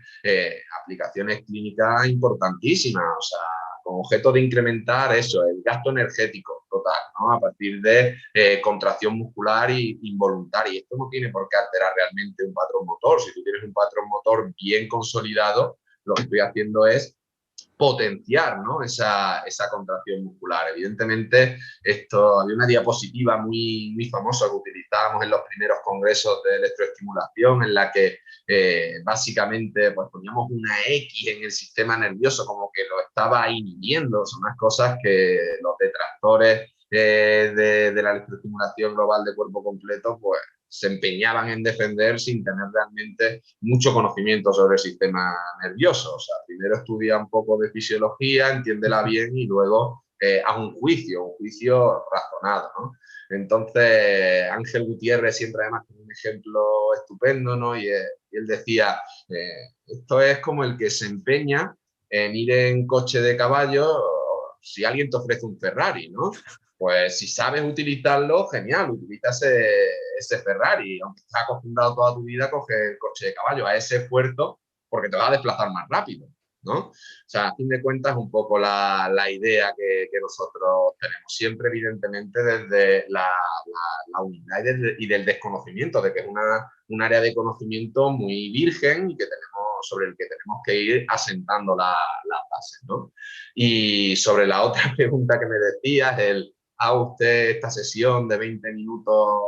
aplicaciones clínicas importantísimas, o sea, con objeto de incrementar eso, el gasto energético total, ¿no? A partir de contracción muscular involuntaria. Y esto no tiene por qué alterar realmente un patrón motor. Si tú tienes un patrón motor bien consolidado, lo que estoy haciendo es potenciar, ¿no? esa contracción muscular. Evidentemente, había una diapositiva muy famosa que utilizábamos en los primeros congresos de electroestimulación, en la que básicamente pues, poníamos una X en el sistema nervioso como que lo estaba inhibiendo. Son unas cosas que los detractores de la electroestimulación global de cuerpo completo pues se empeñaban en defender sin tener realmente mucho conocimiento sobre el sistema nervioso. O sea, primero estudia un poco de fisiología, entiéndela bien y luego haz un juicio razonado, ¿no? Entonces, Ángel Gutiérrez siempre además tiene un ejemplo estupendo, ¿no? Y él decía, esto es como el que se empeña en ir en coche de caballo si alguien te ofrece un Ferrari, ¿no? Pues si sabes utilizarlo, genial, utiliza ese Ferrari. Aunque estás acostumbrado toda tu vida a coger el coche de caballo, a ese esfuerzo, porque te vas a desplazar más rápido, ¿no? O sea, a fin de cuentas es un poco la idea que nosotros tenemos. Siempre, evidentemente, desde la unidad y del desconocimiento, de que es un área de conocimiento muy virgen y que sobre el que tenemos que ir asentando las bases, ¿no? Y sobre la otra pregunta que me decías, haga usted esta sesión de 20 minutos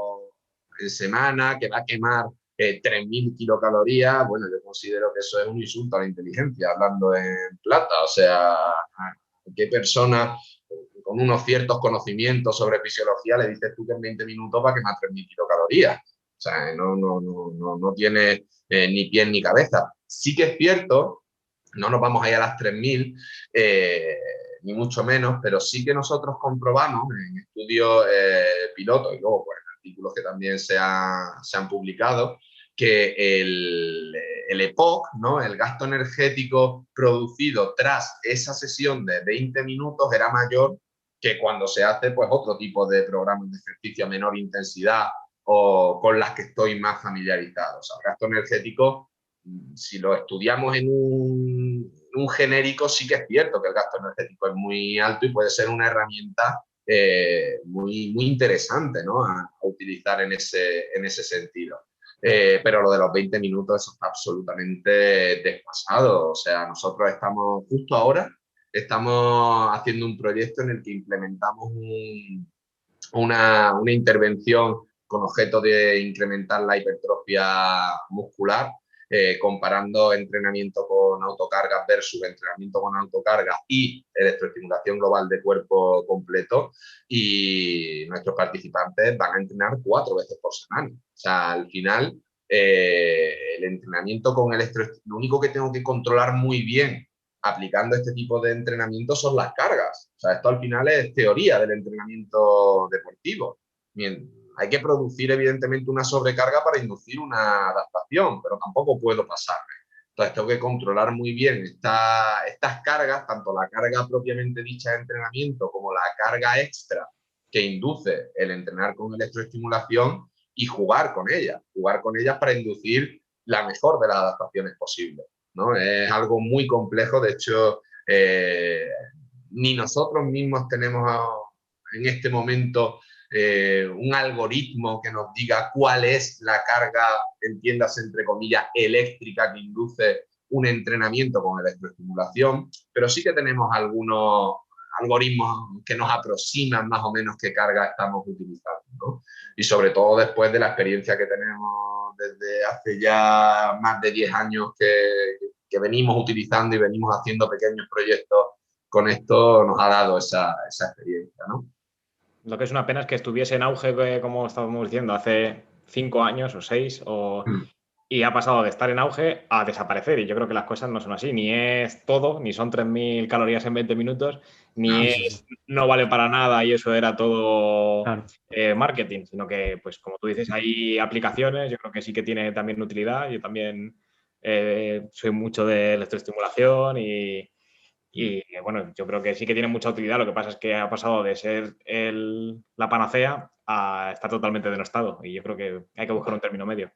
en semana que va a quemar 3.000 kilocalorías, bueno, yo considero que eso es un insulto a la inteligencia, hablando en plata. O sea, ¿qué persona con unos ciertos conocimientos sobre fisiología le dices tú que en 20 minutos va a quemar 3.000 kilocalorías? O sea, no tiene ni pie ni cabeza. Sí que es cierto, no nos vamos a ir a las 3.000, ni mucho menos, pero sí que nosotros comprobamos en estudios pilotos y luego pues, en artículos que también se han publicado, que el EPOC, ¿no? El gasto energético producido tras esa sesión de 20 minutos era mayor que cuando se hace pues, otro tipo de programas de ejercicio a menor intensidad o con las que estoy más familiarizado. O sea, el gasto energético, si lo estudiamos en un genérico, sí que es cierto que el gasto energético es muy alto y puede ser una herramienta muy interesante, ¿no? a utilizar en ese sentido. Pero lo de los 20 minutos, eso está absolutamente desfasado. O sea, nosotros justo ahora, estamos haciendo un proyecto en el que implementamos una intervención con objeto de incrementar la hipertrofia muscular, comparando entrenamiento con autocargas versus entrenamiento con autocargas y electroestimulación global de cuerpo completo, y nuestros participantes van a entrenar 4 veces por semana. O sea, al final, el entrenamiento con lo único que tengo que controlar muy bien aplicando este tipo de entrenamiento son las cargas. O sea, esto al final es teoría del entrenamiento deportivo. Bien, hay que producir evidentemente una sobrecarga para inducir una adaptación, pero tampoco puedo pasarme. Entonces tengo que controlar muy bien estas cargas, tanto la carga propiamente dicha de entrenamiento como la carga extra que induce el entrenar con electroestimulación y jugar con ellas para inducir la mejor de las adaptaciones posibles, ¿no? Es algo muy complejo, de hecho, ni nosotros mismos tenemos en este momento un algoritmo que nos diga cuál es la carga, entiéndase entre comillas, eléctrica que induce un entrenamiento con electroestimulación, pero sí que tenemos algunos algoritmos que nos aproximan más o menos qué carga estamos utilizando, ¿no? Y sobre todo después de la experiencia que tenemos desde hace ya más de 10 años que venimos utilizando y venimos haciendo pequeños proyectos con esto, nos ha dado esa experiencia, ¿no? Lo que es una pena es que estuviese en auge, como estábamos diciendo, hace 5 años o 6, y ha pasado de estar en auge a desaparecer. Y yo creo que las cosas no son así. Ni es todo, ni son 3.000 calorías en 20 minutos, ni no vale para nada y eso era todo marketing, sino que, pues como tú dices, hay aplicaciones. Yo creo que sí que tiene también utilidad. Yo también soy mucho de electroestimulación y bueno, yo creo que sí que tiene mucha utilidad. Lo que pasa es que ha pasado de ser la panacea a estar totalmente denostado. Y yo creo que hay que buscar un término medio.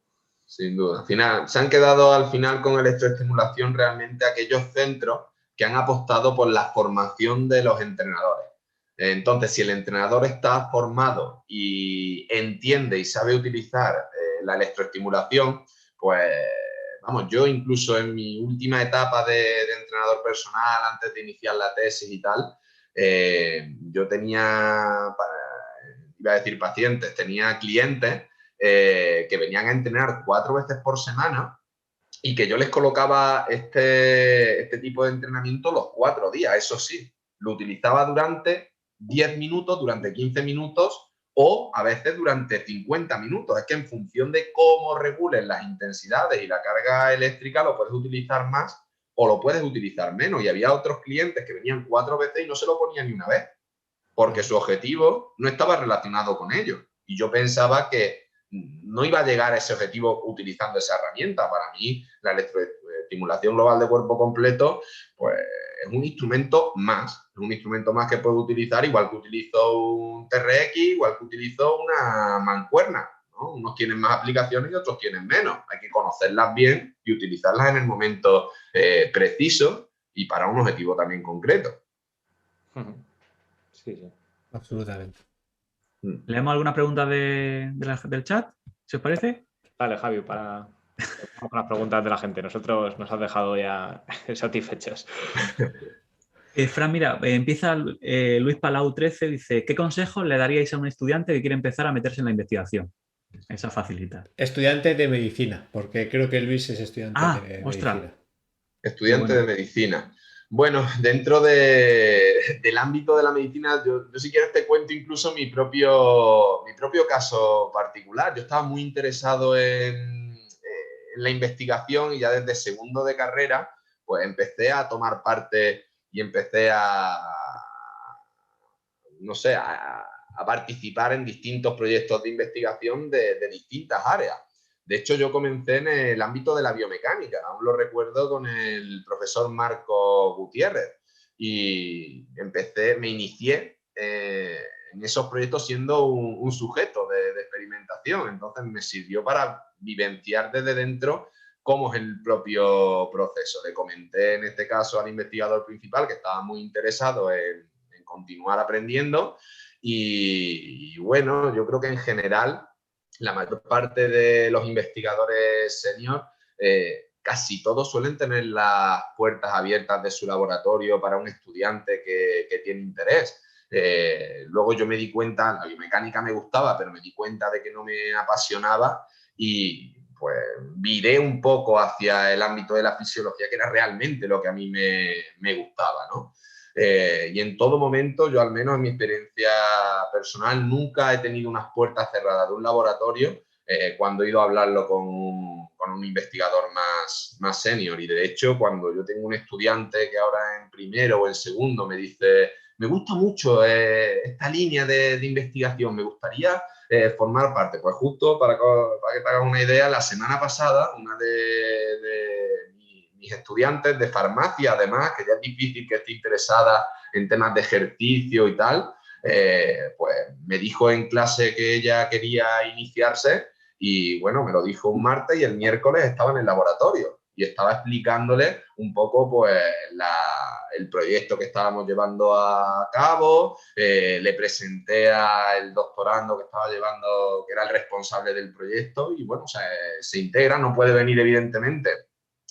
Sin duda. Al final, se han quedado al final con electroestimulación realmente aquellos centros que han apostado por la formación de los entrenadores. Entonces, si el entrenador está formado y entiende y sabe utilizar la electroestimulación, pues, vamos, yo incluso en mi última etapa de entrenador personal, antes de iniciar la tesis y tal, yo tenía, iba a decir pacientes, tenía clientes que venían a entrenar 4 veces por semana y que yo les colocaba este tipo de entrenamiento los 4 días. Eso sí, lo utilizaba durante 10 minutos, durante 15 minutos o a veces durante 50 minutos. Es que en función de cómo regulen las intensidades y la carga eléctrica lo puedes utilizar más o lo puedes utilizar menos. Y había otros clientes que venían 4 veces y no se lo ponían ni una vez porque su objetivo no estaba relacionado con ello. Y yo pensaba que no iba a llegar a ese objetivo utilizando esa herramienta. Para mí, la electroestimulación global de cuerpo completo, pues es un instrumento más que puedo utilizar, igual que utilizo un TRX, igual que utilizo una mancuerna, ¿no? Unos tienen más aplicaciones y otros tienen menos. Hay que conocerlas bien y utilizarlas en el momento preciso y para un objetivo también concreto. Sí, sí. Absolutamente. ¿Leemos alguna pregunta del chat? ¿Si os parece? Dale, Javi, vamos con las preguntas de la gente. Nosotros nos has dejado ya satisfechos. Fran, mira, empieza Luis Palau 13, dice, ¿qué consejos le daríais a un estudiante que quiere empezar a meterse en la investigación? Esa facilita. Estudiante de medicina, porque creo que Luis es estudiante de ostras. medicina. Estudiante de medicina. Bueno, dentro del ámbito de la medicina, yo si quieres te cuento incluso mi propio caso particular. Yo estaba muy interesado en la investigación y ya desde segundo de carrera, pues empecé a tomar parte y empecé no sé, a participar en distintos proyectos de investigación de distintas áreas. De hecho, yo comencé en el ámbito de la biomecánica, aún lo recuerdo con el profesor Marco Gutiérrez, y me inicié en esos proyectos siendo un sujeto de experimentación. Entonces me sirvió para vivenciar desde dentro cómo es el propio proceso. Le comenté en este caso al investigador principal que estaba muy interesado en continuar aprendiendo y bueno, yo creo que en general la mayor parte de los investigadores senior, casi todos suelen tener las puertas abiertas de su laboratorio para un estudiante que tiene interés. Luego yo me di cuenta, la biomecánica me gustaba, pero me di cuenta de que no me apasionaba y pues viré un poco hacia el ámbito de la fisiología, que era realmente lo que a mí me gustaba, ¿no? Y en todo momento, yo al menos en mi experiencia personal, nunca he tenido unas puertas cerradas de un laboratorio cuando he ido a hablarlo con un investigador más senior. Y de hecho, cuando yo tengo un estudiante que ahora en primero o en segundo me dice, me gusta mucho esta línea de investigación, me gustaría formar parte. Pues justo para que te hagas una idea, la semana pasada, una de mis mis estudiantes de farmacia, además, que ya es difícil que esté interesada en temas de ejercicio y tal, pues me dijo en clase que ella quería iniciarse y bueno, me lo dijo un martes y el miércoles estaba en el laboratorio y estaba explicándole un poco pues el proyecto que estábamos llevando a cabo, le presenté al doctorando que estaba llevando, que era el responsable del proyecto y bueno, se integra, no puede venir evidentemente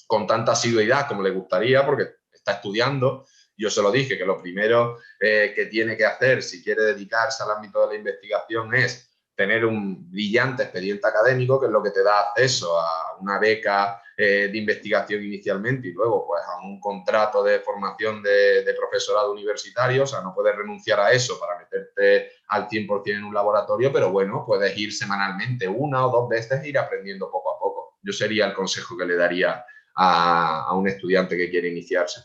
con tanta asiduidad como le gustaría porque está estudiando. Yo se lo dije que lo primero que tiene que hacer si quiere dedicarse al ámbito de la investigación es tener un brillante expediente académico, que es lo que te da acceso a una beca de investigación inicialmente y luego pues a un contrato de formación de profesorado universitario. O sea, no puedes renunciar a eso para meterte al 100% en un laboratorio, pero bueno, puedes ir semanalmente 1 o 2 veces e ir aprendiendo poco a poco. Yo sería el consejo que le daría a un estudiante que quiere iniciarse.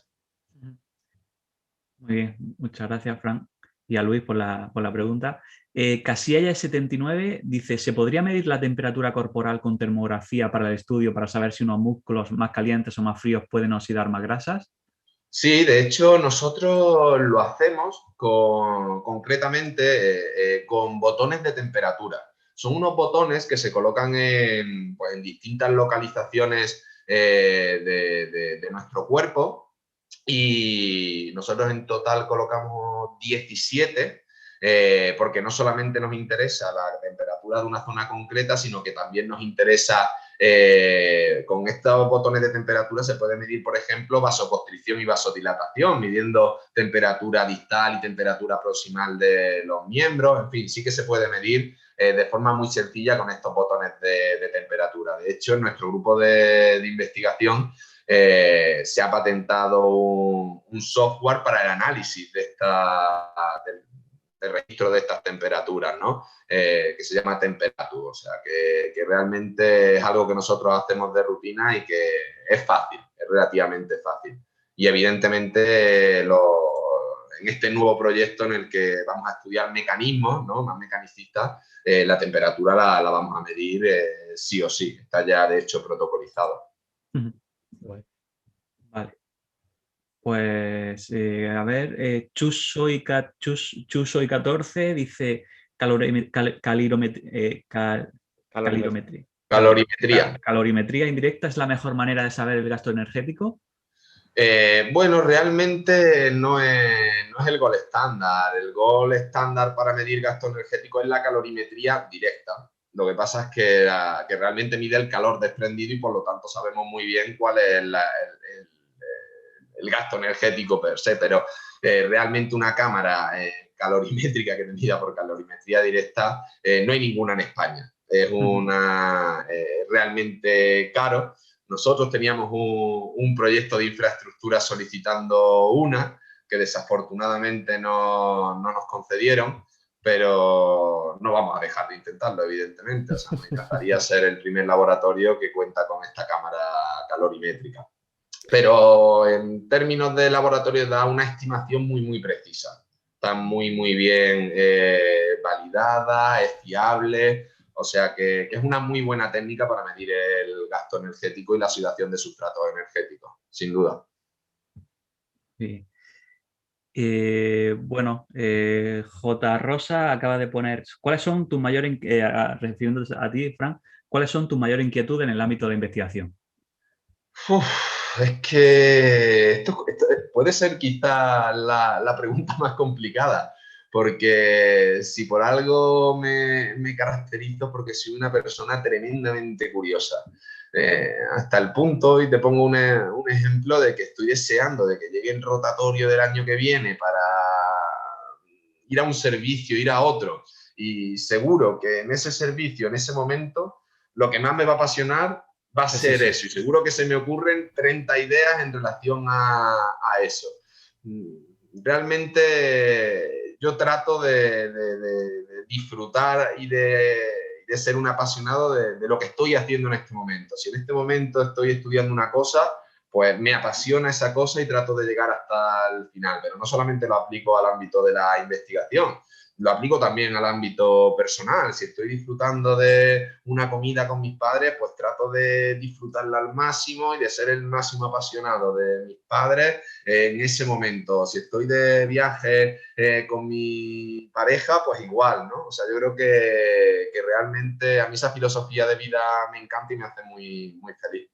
Muy bien, muchas gracias, Fran. Y a Luis por la pregunta. Casilla79 dice, ¿se podría medir la temperatura corporal con termografía para el estudio para saber si unos músculos más calientes o más fríos pueden oxidar más grasas? Sí, de hecho nosotros lo hacemos concretamente con botones de temperatura. Son unos botones que se colocan pues, en distintas localizaciones de nuestro cuerpo y nosotros en total colocamos 17 porque no solamente nos interesa la temperatura de una zona concreta, sino que también nos interesa, con estos botones de temperatura se puede medir, por ejemplo, vasoconstricción y vasodilatación, midiendo temperatura distal y temperatura proximal de los miembros. En fin, sí que se puede medir de forma muy sencilla con estos botones de temperatura. De hecho, en nuestro grupo de investigación se ha patentado un software para el análisis de registro de estas temperaturas, ¿no? Que se llama Temperature. O sea, que realmente es algo que nosotros hacemos de rutina y que es fácil, es relativamente fácil. Y evidentemente en este nuevo proyecto en el que vamos a estudiar mecanismos, ¿no? Más mecanicistas, la temperatura la vamos a medir sí o sí. Está ya, de hecho, protocolizado. Vale. Pues, a ver, Chusoy14 dice calorimetría indirecta es la mejor manera de saber el gasto energético. Bueno, realmente no es el gol estándar. El gol estándar para medir gasto energético es la calorimetría directa. Lo que pasa es que realmente mide el calor desprendido y por lo tanto sabemos muy bien cuál es el gasto energético per se, pero realmente una cámara calorimétrica que te mida por calorimetría directa no hay ninguna en España. Es realmente caro. Nosotros teníamos un proyecto de infraestructura solicitando una, que desafortunadamente no nos concedieron, pero no vamos a dejar de intentarlo, evidentemente. O sea, me encantaría ser el primer laboratorio que cuenta con esta cámara calorimétrica. Pero en términos de laboratorio da una estimación muy precisa. Está muy bien validada, es fiable. O sea que es una muy buena técnica para medir el gasto energético y la oxidación de sustratos energéticos, sin duda. Sí. Bueno, J. Rosa acaba de poner, ¿cuáles son tus mayores, refiriéndose a ti, Fran, cuáles son tus mayores inquietudes en el ámbito de la investigación? Es que esto puede ser quizá la pregunta más complicada, porque si por algo me caracterizo, porque soy una persona tremendamente curiosa. Hasta el punto, y te pongo un ejemplo de que estoy deseando de que llegue el rotatorio del año que viene para ir a un servicio, ir a otro. Y seguro que en ese servicio, en ese momento, lo que más me va a apasionar va a ser eso. Y seguro que se me ocurren 30 ideas en relación a eso. Realmente yo trato de disfrutar y de ser un apasionado de lo que estoy haciendo en este momento. Si en este momento estoy estudiando una cosa, pues me apasiona esa cosa y trato de llegar hasta el final. Pero no solamente lo aplico al ámbito de la investigación, lo aplico también al ámbito personal. Si estoy disfrutando de una comida con mis padres, pues trato de disfrutarla al máximo y de ser el máximo apasionado de mis padres en ese momento. Si estoy de viaje con mi pareja, pues igual, ¿no? O sea, yo creo que realmente a mí esa filosofía de vida me encanta y me hace muy, muy feliz.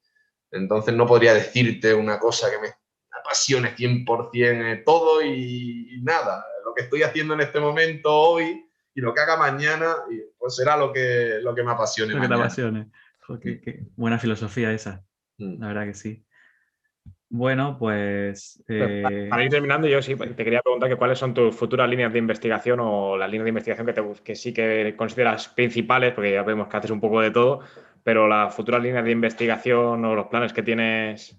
Entonces no podría decirte una cosa que me apasione 100% todo y nada. Lo que estoy haciendo en este momento hoy y lo que haga mañana, pues será lo que me apasione Lo que te mañana. apasione. Jo, qué buena filosofía esa, Mm. la verdad que sí. Bueno, pues Para ir terminando, yo sí te quería preguntar que cuáles son tus futuras líneas de investigación o las líneas de investigación que sí que consideras principales, porque ya vemos que haces un poco de todo, pero las futuras líneas de investigación o los planes que tienes.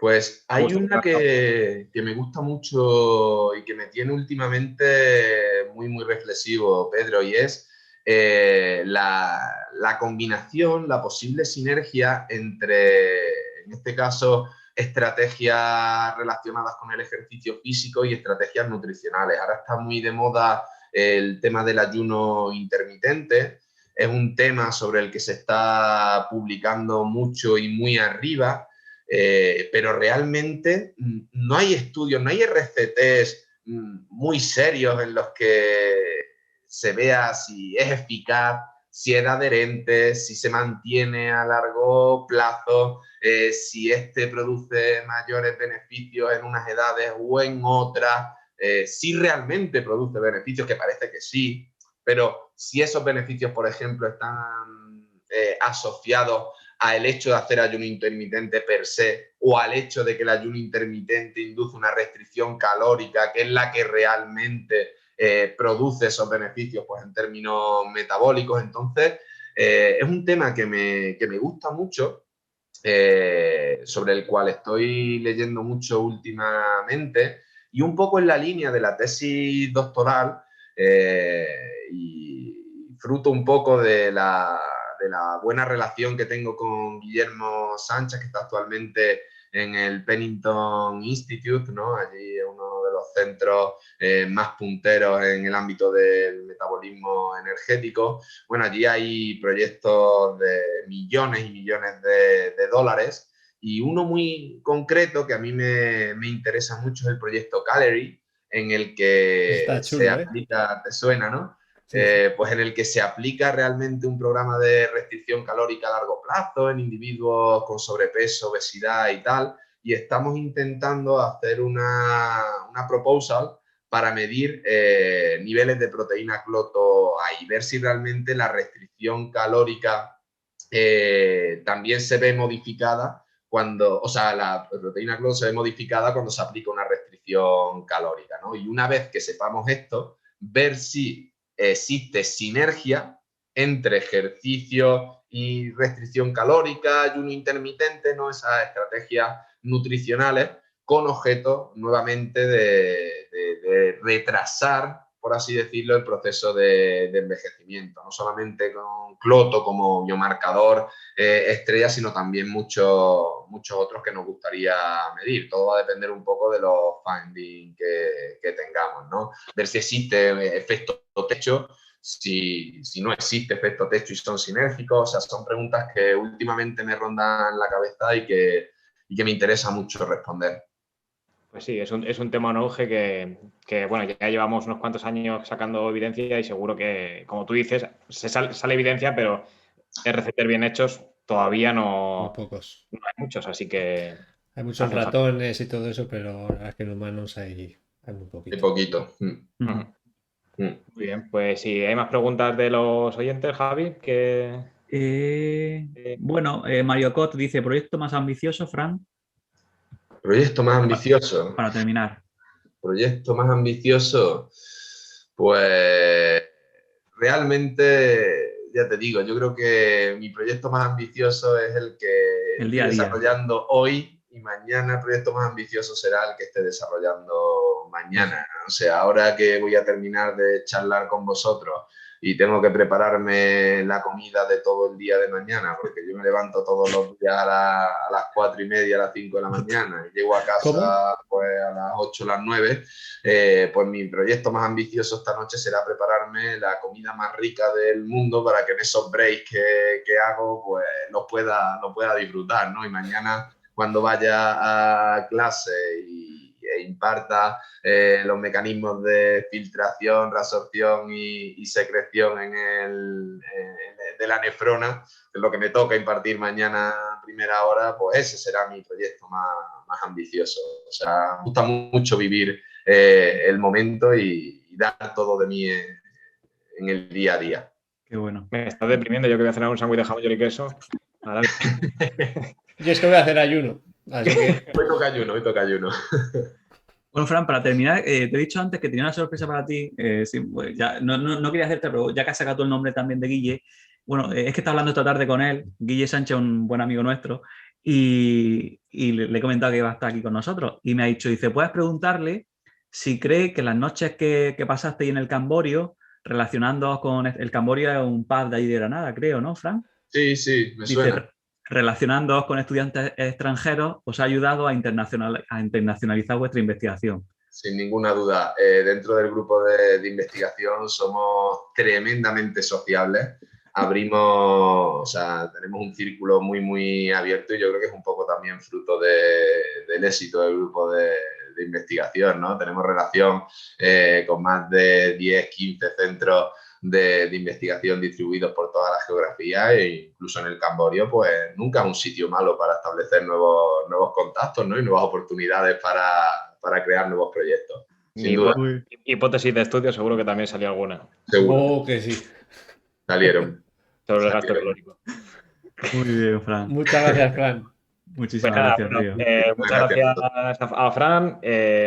Pues Me hay gusta una mucho. que me gusta mucho y que me tiene últimamente muy, muy reflexivo, Pedro, y es la combinación, la posible sinergia entre, en este caso, estrategias relacionadas con el ejercicio físico y estrategias nutricionales. Ahora está muy de moda el tema del ayuno intermitente. Es un tema sobre el que se está publicando mucho y muy arriba. Pero realmente no hay estudios, no hay RCTs muy serios en los que se vea si es eficaz, si es adherente, si se mantiene a largo plazo, si este produce mayores beneficios en unas edades o en otras, si realmente produce beneficios, que parece que sí, pero si esos beneficios, por ejemplo, están asociados al hecho de hacer ayuno intermitente per se o al hecho de que el ayuno intermitente induce una restricción calórica, que es la que realmente produce esos beneficios pues, en términos metabólicos. Entonces, es un tema que me gusta mucho, sobre el cual estoy leyendo mucho últimamente y un poco en la línea de la tesis doctoral y fruto un poco de la buena relación que tengo con Guillermo Sánchez, que está actualmente en el Pennington Institute, ¿no? Allí es uno de los centros más punteros en el ámbito del metabolismo energético. Bueno, allí hay proyectos de millones y millones de dólares y uno muy concreto que a mí me interesa mucho es el proyecto Calorie, en el que Está se chulo, ¿eh? aplica, te suena, ¿no? Sí, sí. Pues en el que se aplica realmente un programa de restricción calórica a largo plazo en individuos con sobrepeso, obesidad y tal, y estamos intentando hacer una proposal para medir niveles de proteína cloto y ver si realmente la restricción calórica también se ve modificada cuando, o sea, la proteína cloto se ve modificada cuando se aplica una restricción calórica, ¿no? Y una vez que sepamos esto, ver si existe sinergia entre ejercicio y restricción calórica, ayuno intermitente, ¿no? Esas estrategias nutricionales con objeto nuevamente de retrasar, por así decirlo, el proceso de envejecimiento, no solamente con cloto como biomarcador estrella, sino también muchos otros que nos gustaría medir. Todo va a depender un poco de los findings que tengamos, ¿no? Ver si existe efecto techo, si no existe efecto techo y son sinérgicos. O sea, son preguntas que últimamente me rondan la cabeza y que me interesa mucho responder. Pues sí, es un tema en auge que, bueno, ya llevamos unos cuantos años sacando evidencia y seguro que, como tú dices, sale evidencia, pero RCT bien hechos todavía Muy no pocos. hay muchos, así que Hay muchos hacen falta. ratones y todo eso, pero la verdad es que en humanos hay muy De poquito. poquito. Ujú. Muy bien, pues si hay más preguntas de los oyentes, Javi, que... Bueno, Mario Cot dice, ¿proyecto más ambicioso, Fran? Proyecto más ambicioso. Para terminar. Proyecto más ambicioso. Pues realmente, ya te digo, yo creo que mi proyecto más ambicioso es el que El estoy día a día. desarrollando hoy y mañana el proyecto más ambicioso será el que esté desarrollando mañana. O sea, ahora que voy a terminar de charlar con vosotros, y tengo que prepararme la comida de todo el día de mañana, porque yo me levanto todos los días a las 4:30, a las 5 de la mañana, y llego a casa pues a las 8, las 9, pues mi proyecto más ambicioso esta noche será prepararme la comida más rica del mundo para que en esos breaks que hago pues los pueda disfrutar, ¿no? Y mañana, cuando vaya a clase e imparta los mecanismos de filtración, reabsorción y secreción de la nefrona, que es lo que me toca impartir mañana a primera hora, pues ese será mi proyecto más ambicioso. O sea, me gusta mucho vivir el momento y dar todo de mí en el día a día. Qué bueno. Me está deprimiendo, yo que voy a cenar un sándwich de jamón york y queso. Yo es que voy a hacer ayuno. Así que... Hoy toca ayuno. Bueno, Fran, para terminar, te he dicho antes que tenía una sorpresa para ti. Sí, pues ya, no quería hacerte, pero ya que has sacado tú el nombre también de Guille, bueno, es que está hablando esta tarde con él, Guille Sánchez, un buen amigo nuestro, y le he comentado que iba a estar aquí con nosotros. Y me ha dicho, dice, puedes preguntarle si cree que las noches que pasaste ahí en el Camborio, relacionándoos con el Camborio, es un pub de ahí de Granada, creo, ¿no, Fran? Sí, me suena. Relacionándoos con estudiantes extranjeros, os ha ayudado a internacionalizar vuestra investigación. Sin ninguna duda. Dentro del grupo de investigación somos tremendamente sociables. Tenemos un círculo muy, muy abierto y yo creo que es un poco también fruto del éxito del grupo de investigación, ¿no? Tenemos relación con más de 10, 15 centros de investigación distribuidos por toda la geografía e incluso en el Camborio, pues nunca es un sitio malo para establecer nuevos contactos, ¿no? Y nuevas oportunidades para crear nuevos proyectos. Sin duda. Hipótesis de estudio seguro que también salió alguna. Seguro que sí. Salieron. Sobre el gasto calórico. Muy bien, Fran. Muchas gracias, Fran. Muchísimas gracias, tío. Muchas gracias a Fran,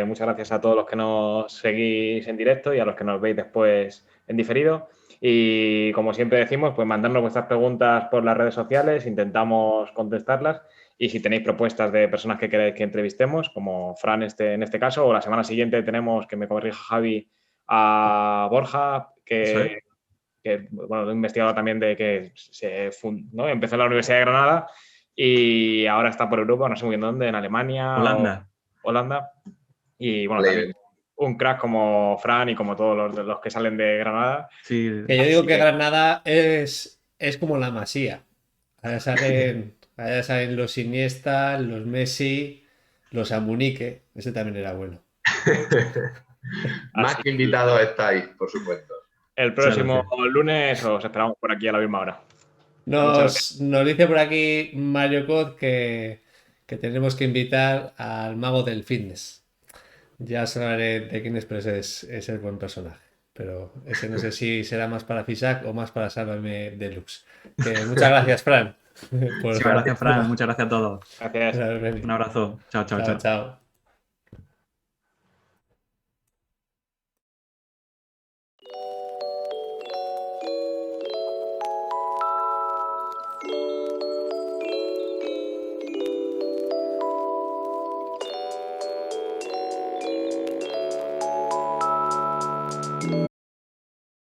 muchas gracias a todos los que nos seguís en directo y a los que nos veis después en diferido. Y como siempre decimos, pues mandadnos vuestras preguntas por las redes sociales, intentamos contestarlas. Y si tenéis propuestas de personas que queréis que entrevistemos, como Fran en este caso, o la semana siguiente tenemos, que me corrija Javi, a Borja, que bueno, un investigador también ¿no? Empezó en la Universidad de Granada y ahora está por Europa, no sé muy bien dónde, en Alemania. Holanda. Y bueno, también un crack como Fran y como todos los que salen de Granada. Sí. Que yo digo que Granada es como la Masía. Allá salen los Iniesta, los Messi, los Amunique. Ese también era bueno. Más que invitados estáis, por supuesto. El próximo lunes os esperamos por aquí a la misma hora. Nos dice por aquí Mario Cod que tenemos que invitar al mago del fitness. Ya os hablaré de quién es, pero ese es el buen personaje. Pero ese no sé si será más para Fisac o más para Sálvame Deluxe. Muchas gracias, Fran. Muchas gracias, Fran. Muchas gracias a todos. Gracias. Un abrazo. Chao. Chao.